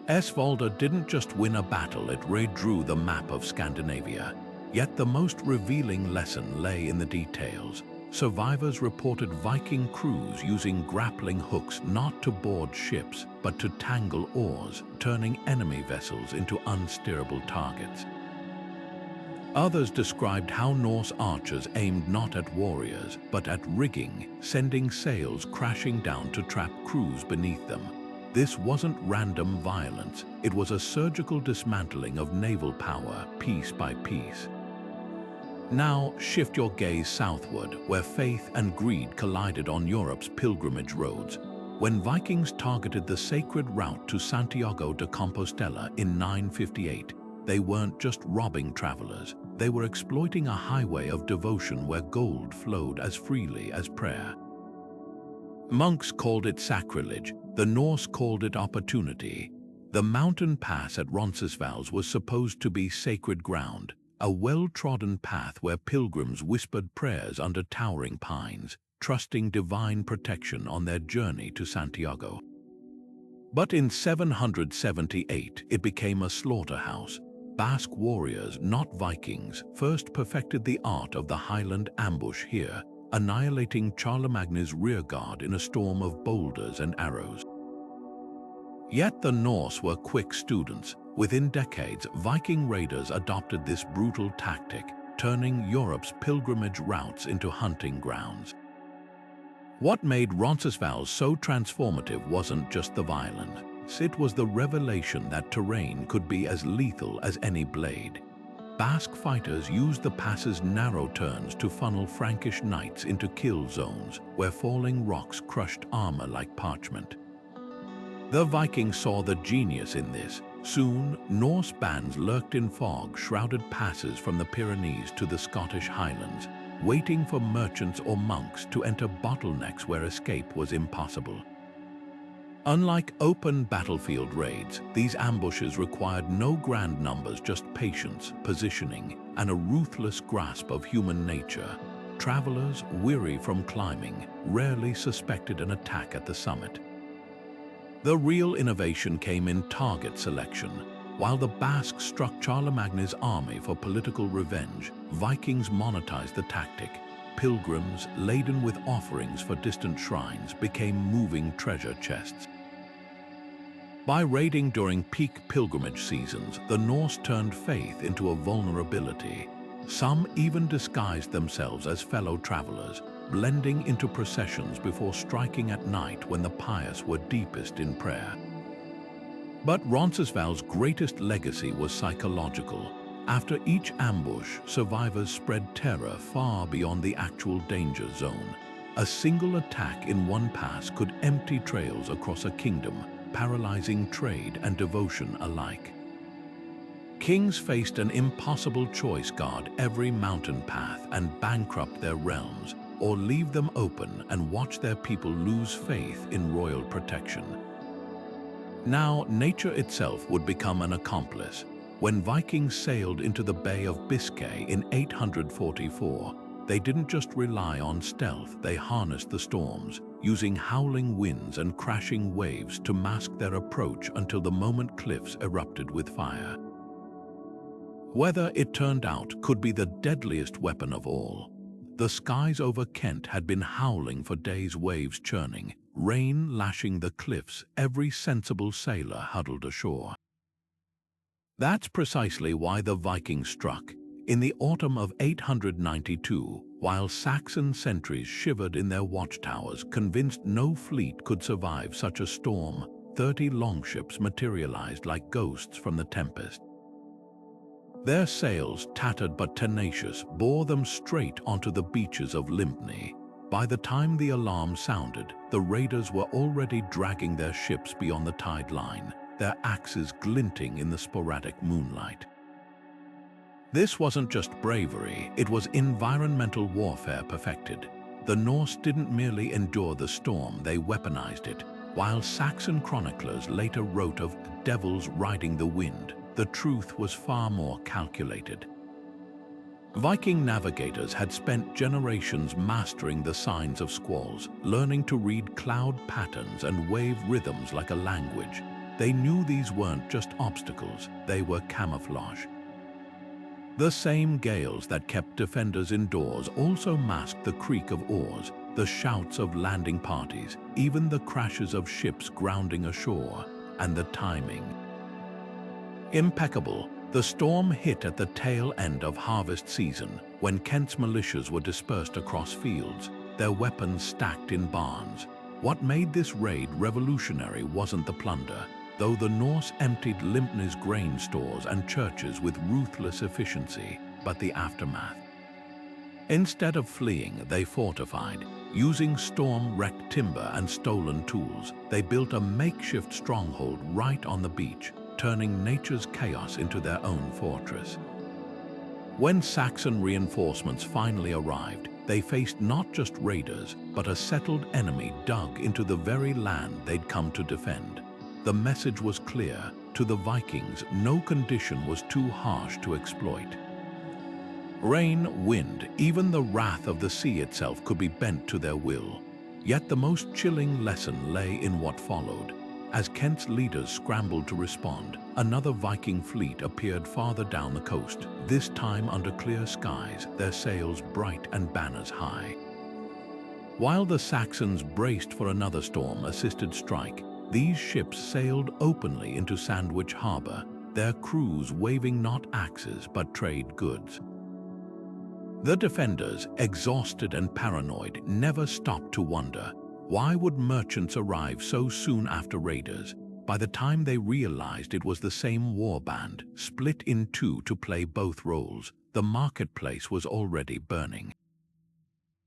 Esvolda didn't just win a battle, it redrew the map of Scandinavia. Yet the most revealing lesson lay in the details. Survivors reported Viking crews using grappling hooks not to board ships, but to tangle oars, turning enemy vessels into unsteerable targets. Others described how Norse archers aimed not at warriors, but at rigging, sending sails crashing down to trap crews beneath them. This wasn't random violence, it was a surgical dismantling of naval power, piece by piece. Now shift your gaze southward, where faith and greed collided on Europe's pilgrimage roads. When Vikings targeted the sacred route to Santiago de Compostela in 958, they weren't just robbing travelers, they were exploiting a highway of devotion where gold flowed as freely as prayer. Monks called it sacrilege, the Norse called it opportunity. The mountain pass at Roncesvalles was supposed to be sacred ground, a well-trodden path where pilgrims whispered prayers under towering pines, trusting divine protection on their journey to Santiago. But in 778, it became a slaughterhouse. Basque warriors, not Vikings, first perfected the art of the Highland ambush here, annihilating Charlemagne's rearguard in a storm of boulders and arrows. Yet the Norse were quick students. Within decades, Viking raiders adopted this brutal tactic, turning Europe's pilgrimage routes into hunting grounds. What made Roncesvalles so transformative wasn't just the violence, it was the revelation that terrain could be as lethal as any blade. Basque fighters used the pass's narrow turns to funnel Frankish knights into kill zones, where falling rocks crushed armor like parchment. The Vikings saw the genius in this. Soon, Norse bands lurked in fog-shrouded passes from the Pyrenees to the Scottish Highlands, waiting for merchants or monks to enter bottlenecks where escape was impossible. Unlike open battlefield raids, these ambushes required no grand numbers, just patience, positioning, and a ruthless grasp of human nature. Travelers, weary from climbing, rarely suspected an attack at the summit. The real innovation came in target selection. While the Basques struck Charlemagne's army for political revenge, Vikings monetized the tactic. Pilgrims, laden with offerings for distant shrines, became moving treasure chests. By raiding during peak pilgrimage seasons, the Norse turned faith into a vulnerability. Some even disguised themselves as fellow travelers, blending into processions before striking at night when the pious were deepest in prayer. But Roncesvalles' greatest legacy was psychological. After each ambush, survivors spread terror far beyond the actual danger zone. A single attack in one pass could empty trails across a kingdom, paralyzing trade and devotion alike. Kings faced an impossible choice: guard every mountain path and bankrupt their realms, or leave them open and watch their people lose faith in royal protection. Now, nature itself would become an accomplice. When Vikings sailed into the Bay of Biscay in 844, they didn't just rely on stealth, they harnessed the storms, using howling winds and crashing waves to mask their approach until the moment cliffs erupted with fire. Weather, it turned out, could be the deadliest weapon of all. The skies over Kent had been howling for days, waves churning, rain lashing the cliffs, every sensible sailor huddled ashore. That's precisely why the Vikings struck. In the autumn of 892, while Saxon sentries shivered in their watchtowers, convinced no fleet could survive such a storm, 30 longships materialized like ghosts from the tempest. Their sails, tattered but tenacious, bore them straight onto the beaches of Lympne. By the time the alarm sounded, the raiders were already dragging their ships beyond the tide line, their axes glinting in the sporadic moonlight. This wasn't just bravery, it was environmental warfare perfected. The Norse didn't merely endure the storm, they weaponized it. While Saxon chroniclers later wrote of devils riding the wind, the truth was far more calculated. Viking navigators had spent generations mastering the signs of squalls, learning to read cloud patterns and wave rhythms like a language. They knew these weren't just obstacles, they were camouflage. The same gales that kept defenders indoors also masked the creak of oars, the shouts of landing parties, even the crashes of ships grounding ashore, and the timing. Impeccable, the storm hit at the tail end of harvest season, when Kent's militias were dispersed across fields, their weapons stacked in barns. What made this raid revolutionary wasn't the plunder, though the Norse emptied Lympne's grain stores and churches with ruthless efficiency, but the aftermath. Instead of fleeing, they fortified. Using storm-wrecked timber and stolen tools, they built a makeshift stronghold right on the beach, turning nature's chaos into their own fortress. When Saxon reinforcements finally arrived, they faced not just raiders, but a settled enemy dug into the very land they'd come to defend. The message was clear: to the Vikings, no condition was too harsh to exploit. Rain, wind, even the wrath of the sea itself could be bent to their will. Yet the most chilling lesson lay in what followed. As Kent's leaders scrambled to respond, another Viking fleet appeared farther down the coast, this time under clear skies, their sails bright and banners high. While the Saxons braced for another storm-assisted strike, these ships sailed openly into Sandwich Harbor, their crews waving not axes but trade goods. The defenders, exhausted and paranoid, never stopped to wonder, why would merchants arrive so soon after raiders? By the time they realized it was the same warband, split in two to play both roles, the marketplace was already burning.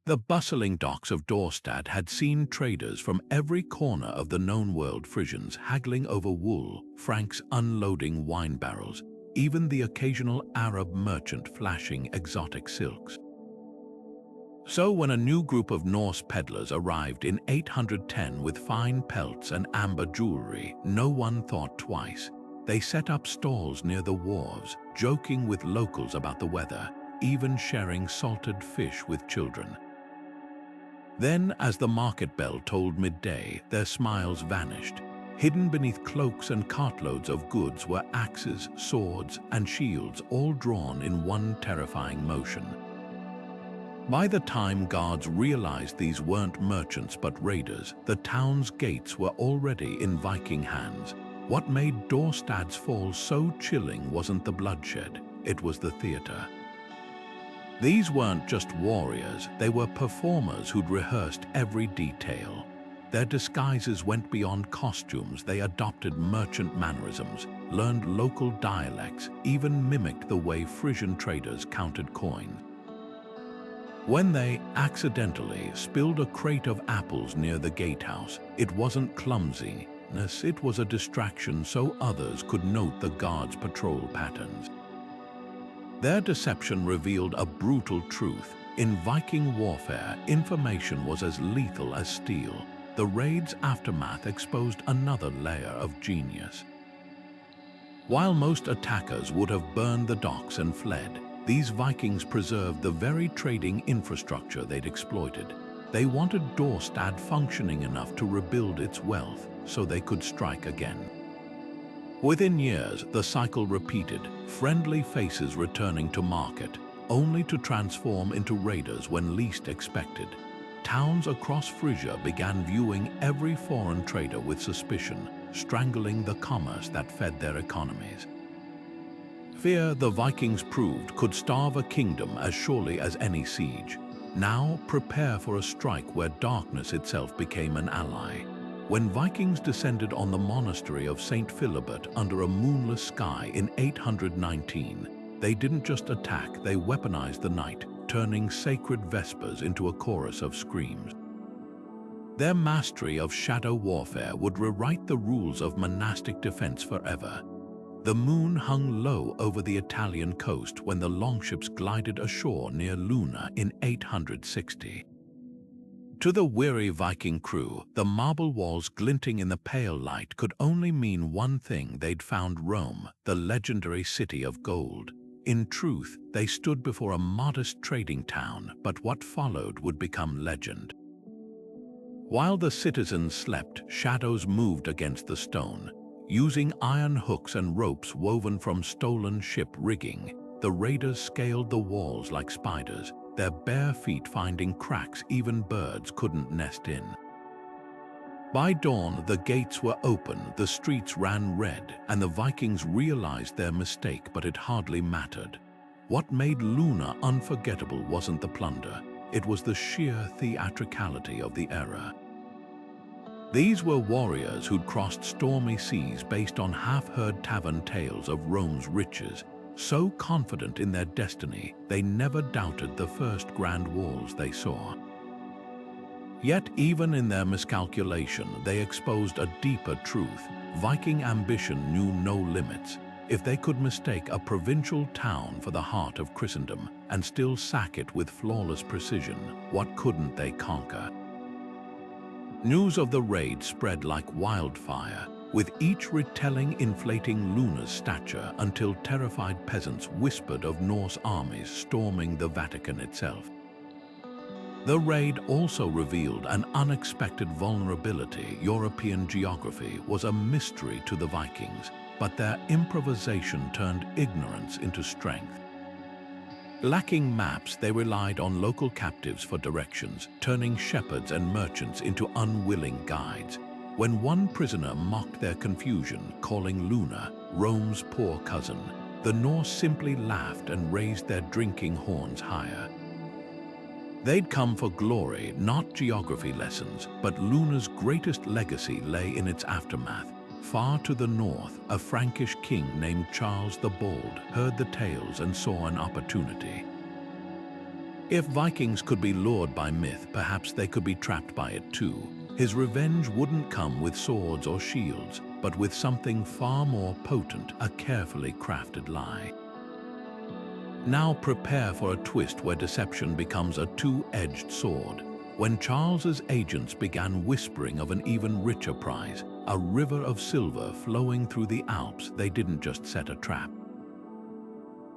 The bustling docks of Dorstad had seen traders from every corner of the known world, Frisians haggling over wool, Franks unloading wine barrels, even the occasional Arab merchant flashing exotic silks. So when a new group of Norse peddlers arrived in 810 with fine pelts and amber jewelry, no one thought twice. They set up stalls near the wharves, joking with locals about the weather, even sharing salted fish with children. Then, as the market bell tolled midday, their smiles vanished. Hidden beneath cloaks and cartloads of goods were axes, swords, and shields, all drawn in one terrifying motion. By the time guards realized these weren't merchants but raiders, the town's gates were already in Viking hands. What made Dorstad's fall so chilling wasn't the bloodshed, it was the theater. These weren't just warriors, they were performers who'd rehearsed every detail. Their disguises went beyond costumes, they adopted merchant mannerisms, learned local dialects, even mimicked the way Frisian traders counted coins. When they accidentally spilled a crate of apples near the gatehouse, it wasn't clumsiness, it was a distraction so others could note the guards' patrol patterns. Their deception revealed a brutal truth. In Viking warfare, information was as lethal as steel. The raid's aftermath exposed another layer of genius. While most attackers would have burned the docks and fled, these Vikings preserved the very trading infrastructure they'd exploited. They wanted Dorstad functioning enough to rebuild its wealth so they could strike again. Within years, the cycle repeated, friendly faces returning to market, only to transform into raiders when least expected. Towns across Frisia began viewing every foreign trader with suspicion, strangling the commerce that fed their economies. Fear, the Vikings proved, could starve a kingdom as surely as any siege. Now prepare for a strike where darkness itself became an ally. When Vikings descended on the monastery of St. Philibert under a moonless sky in 819, they didn't just attack, they weaponized the night, turning sacred vespers into a chorus of screams. Their mastery of shadow warfare would rewrite the rules of monastic defense forever. The moon hung low over the Italian coast when the longships glided ashore near Luna in 860. To the weary Viking crew, the marble walls glinting in the pale light could only mean one thing: they'd found Rome, the legendary city of gold. In truth, they stood before a modest trading town, but what followed would become legend. While the citizens slept, shadows moved against the stone. Using iron hooks and ropes woven from stolen ship rigging, the raiders scaled the walls like spiders, their bare feet finding cracks even birds couldn't nest in. By dawn, the gates were open, the streets ran red, and the Vikings realized their mistake, but it hardly mattered. What made Luna unforgettable wasn't the plunder, it was the sheer theatricality of the era. These were warriors who'd crossed stormy seas based on half-heard tavern tales of Rome's riches, so confident in their destiny they never doubted the first grand walls they saw. Yet even in their miscalculation, they exposed a deeper truth. Viking ambition knew no limits. If they could mistake a provincial town for the heart of Christendom and still sack it with flawless precision, what couldn't they conquer? News of the raid spread like wildfire, with each retelling inflating Luna's stature until terrified peasants whispered of Norse armies storming the Vatican itself. The raid also revealed an unexpected vulnerability. European geography was a mystery to the Vikings, but their improvisation turned ignorance into strength. Lacking maps, they relied on local captives for directions, turning shepherds and merchants into unwilling guides. When one prisoner mocked their confusion, calling Luna Rome's poor cousin, the Norse simply laughed and raised their drinking horns higher. They'd come for glory, not geography lessons, but Luna's greatest legacy lay in its aftermath. Far to the north, a Frankish king named Charles the Bald heard the tales and saw an opportunity. If Vikings could be lured by myth, perhaps they could be trapped by it too. His revenge wouldn't come with swords or shields, but with something far more potent, a carefully crafted lie. Now prepare for a twist where deception becomes a two-edged sword. When Charles's agents began whispering of an even richer prize, a river of silver flowing through the Alps, they didn't just set a trap.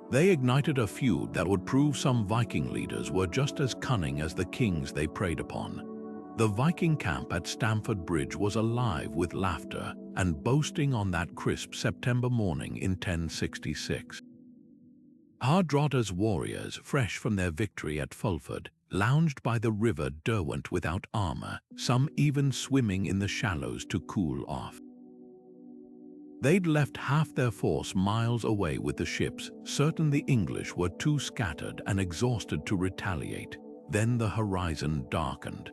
They ignited a feud that would prove some Viking leaders were just as cunning as the kings they preyed upon. The Viking camp at Stamford Bridge was alive with laughter and boasting on that crisp September morning in 1066. Hardrada's warriors, fresh from their victory at Fulford, lounged by the river Derwent without armor, some even swimming in the shallows to cool off. They'd left half their force miles away with the ships, certain the English were too scattered and exhausted to retaliate. Then the horizon darkened.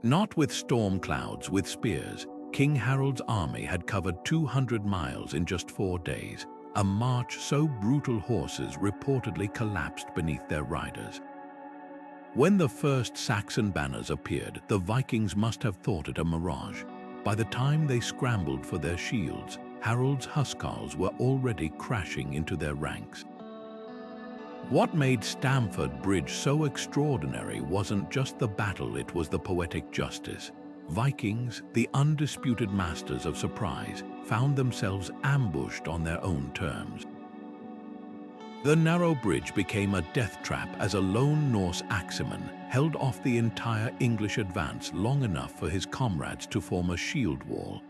Not with storm clouds with spears, King Harold's army had covered 200 miles in just 4 days, a march so brutal horses reportedly collapsed beneath their riders. When the first Saxon banners appeared, the Vikings must have thought it a mirage. By the time they scrambled for their shields, Harold's huscarls were already crashing into their ranks. What made Stamford Bridge so extraordinary wasn't just the battle, it was the poetic justice. Vikings, the undisputed masters of surprise, found themselves ambushed on their own terms. The narrow bridge became a death trap as a lone Norse axeman held off the entire English advance long enough for his comrades to form a shield wall.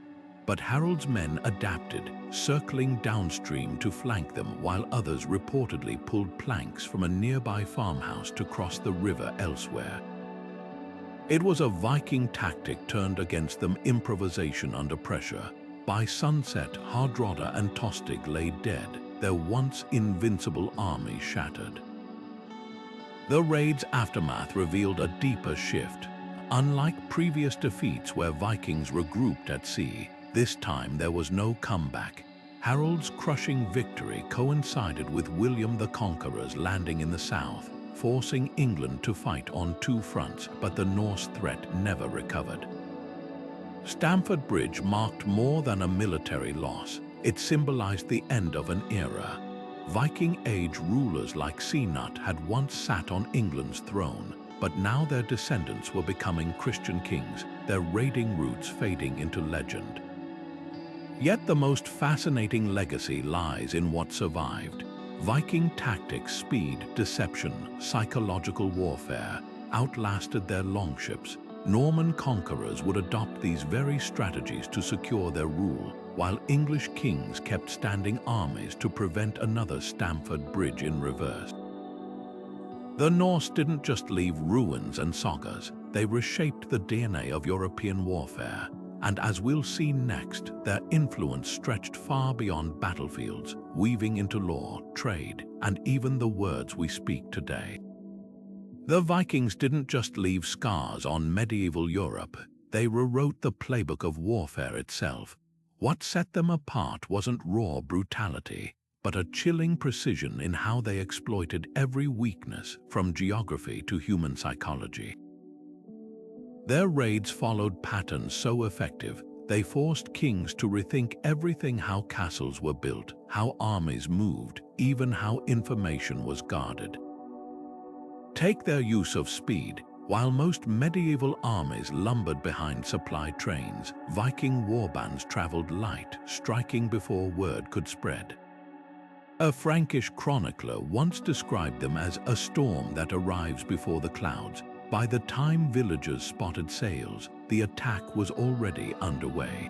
But Harold's men adapted, circling downstream to flank them, while others reportedly pulled planks from a nearby farmhouse to cross the river elsewhere. It was a Viking tactic turned against them, improvisation under pressure. By sunset, Hardrada and Tostig lay dead, their once invincible army shattered. The raid's aftermath revealed a deeper shift. Unlike previous defeats where Vikings regrouped at sea, this time there was no comeback. Harold's crushing victory coincided with William the Conqueror's landing in the south, forcing England to fight on 2 fronts, but the Norse threat never recovered. Stamford Bridge marked more than a military loss. It symbolized the end of an era. Viking Age rulers like Cnut had once sat on England's throne, but now their descendants were becoming Christian kings, their raiding roots fading into legend. Yet the most fascinating legacy lies in what survived. Viking tactics, speed, deception, psychological warfare outlasted their longships. Norman conquerors would adopt these very strategies to secure their rule, while English kings kept standing armies to prevent another Stamford Bridge in reverse. The Norse didn't just leave ruins and sagas, they reshaped the DNA of European warfare. And as we'll see next, their influence stretched far beyond battlefields, weaving into law, trade, and even the words we speak today. The Vikings didn't just leave scars on medieval Europe, they rewrote the playbook of warfare itself. What set them apart wasn't raw brutality, but a chilling precision in how they exploited every weakness, from geography to human psychology. Their raids followed patterns so effective, they forced kings to rethink everything: how castles were built, how armies moved, even how information was guarded. Take their use of speed. While most medieval armies lumbered behind supply trains, Viking warbands traveled light, striking before word could spread. A Frankish chronicler once described them as a storm that arrives before the clouds. By the time villagers spotted sails, the attack was already underway.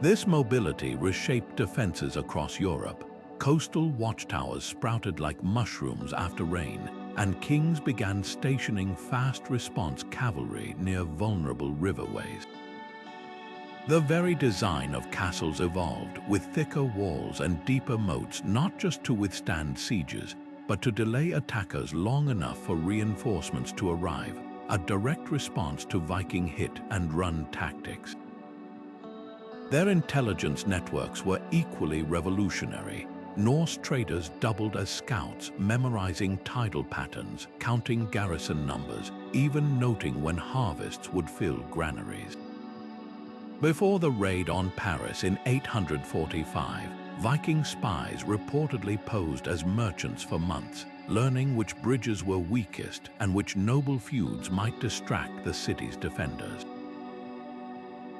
This mobility reshaped defenses across Europe. Coastal watchtowers sprouted like mushrooms after rain, and kings began stationing fast response cavalry near vulnerable riverways. The very design of castles evolved, with thicker walls and deeper moats, not just to withstand sieges, but to delay attackers long enough for reinforcements to arrive, a direct response to Viking hit-and-run tactics. Their intelligence networks were equally revolutionary. Norse traders doubled as scouts, memorizing tidal patterns, counting garrison numbers, even noting when harvests would fill granaries. Before the raid on Paris in 845, Viking spies reportedly posed as merchants for months, learning which bridges were weakest and which noble feuds might distract the city's defenders.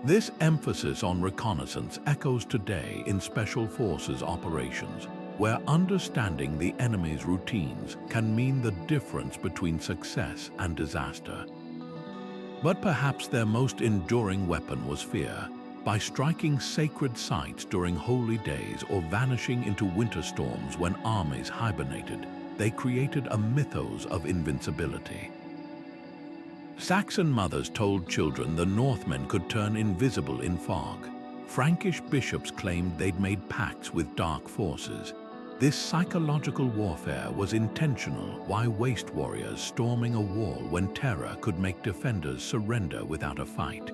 This emphasis on reconnaissance echoes today in special forces operations, where understanding the enemy's routines can mean the difference between success and disaster. But perhaps their most enduring weapon was fear. By striking sacred sites during holy days or vanishing into winter storms when armies hibernated, they created a mythos of invincibility. Saxon mothers told children the Northmen could turn invisible in fog. Frankish bishops claimed they'd made pacts with dark forces. This psychological warfare was intentional. Why waste warriors storming a wall when terror could make defenders surrender without a fight?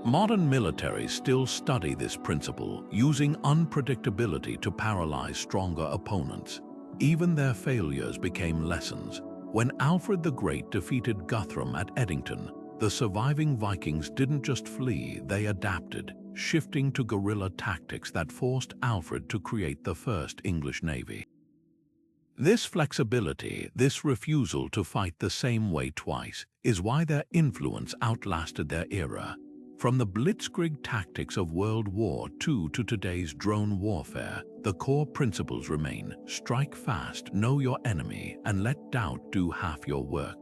Modern militaries still study this principle, using unpredictability to paralyze stronger opponents. Even their failures became lessons. When Alfred the Great defeated Guthrum at Eddington, the surviving Vikings didn't just flee, they adapted, shifting to guerrilla tactics that forced Alfred to create the first English navy. This flexibility, this refusal to fight the same way twice, is why their influence outlasted their era. From the blitzkrieg tactics of World War II to today's drone warfare, the core principles remain: strike fast, know your enemy, and let doubt do half your work.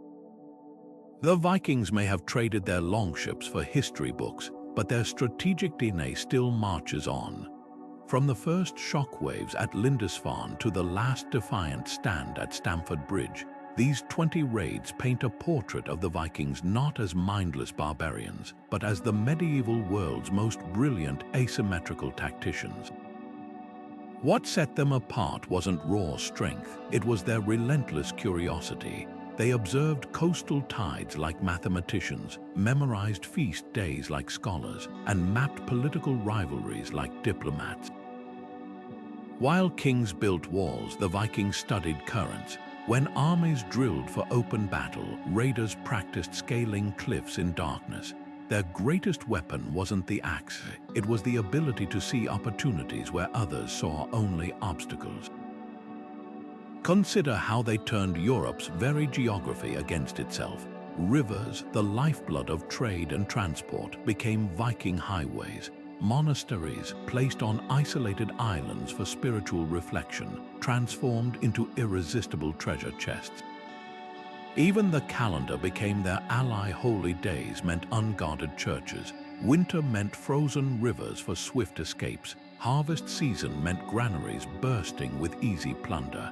The Vikings may have traded their longships for history books, but their strategic DNA still marches on. From the first shockwaves at Lindisfarne to the last defiant stand at Stamford Bridge, these 20 raids paint a portrait of the Vikings not as mindless barbarians, but as the medieval world's most brilliant asymmetrical tacticians. What set them apart wasn't raw strength, it was their relentless curiosity. They observed coastal tides like mathematicians, memorized feast days like scholars, and mapped political rivalries like diplomats. While kings built walls, the Vikings studied currents. When armies drilled for open battle, raiders practiced scaling cliffs in darkness. Their greatest weapon wasn't the axe, it was the ability to see opportunities where others saw only obstacles. Consider how they turned Europe's very geography against itself. Rivers, the lifeblood of trade and transport, became Viking highways. Monasteries, placed on isolated islands for spiritual reflection, transformed into irresistible treasure chests. Even the calendar became their ally. Holy days meant unguarded churches. Winter meant frozen rivers for swift escapes. Harvest season meant granaries bursting with easy plunder.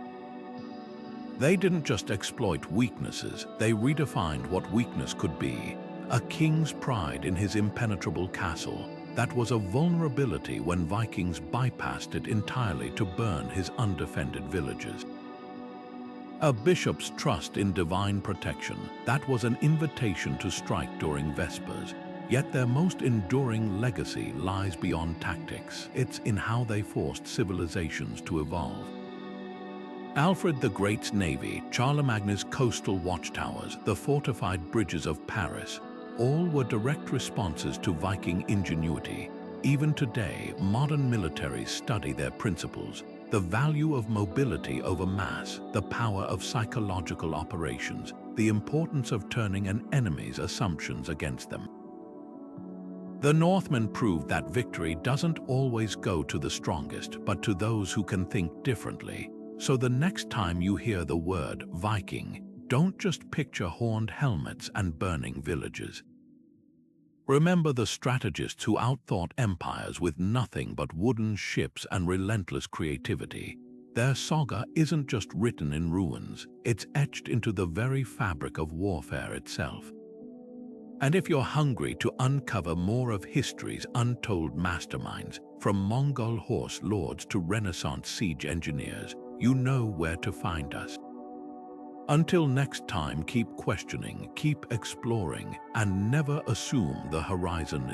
They didn't just exploit weaknesses, they redefined what weakness could be. A king's pride in his impenetrable castle. That was a vulnerability when Vikings bypassed it entirely to burn his undefended villages. A bishop's trust in divine protection. That was an invitation to strike during Vespers. Yet their most enduring legacy lies beyond tactics. It's in how they forced civilizations to evolve. Alfred the Great's navy, Charlemagne's coastal watchtowers, the fortified bridges of Paris, all were direct responses to Viking ingenuity. Even today, modern militaries study their principles: the value of mobility over mass, the power of psychological operations, the importance of turning an enemy's assumptions against them. The Northmen proved that victory doesn't always go to the strongest, but to those who can think differently. So the next time you hear the word Viking, don't just picture horned helmets and burning villages. Remember the strategists who outthought empires with nothing but wooden ships and relentless creativity. Their saga isn't just written in ruins, it's etched into the very fabric of warfare itself. And if you're hungry to uncover more of history's untold masterminds, from Mongol horse lords to Renaissance siege engineers, you know where to find us. Until next time, keep questioning, keep exploring, and never assume the horizon is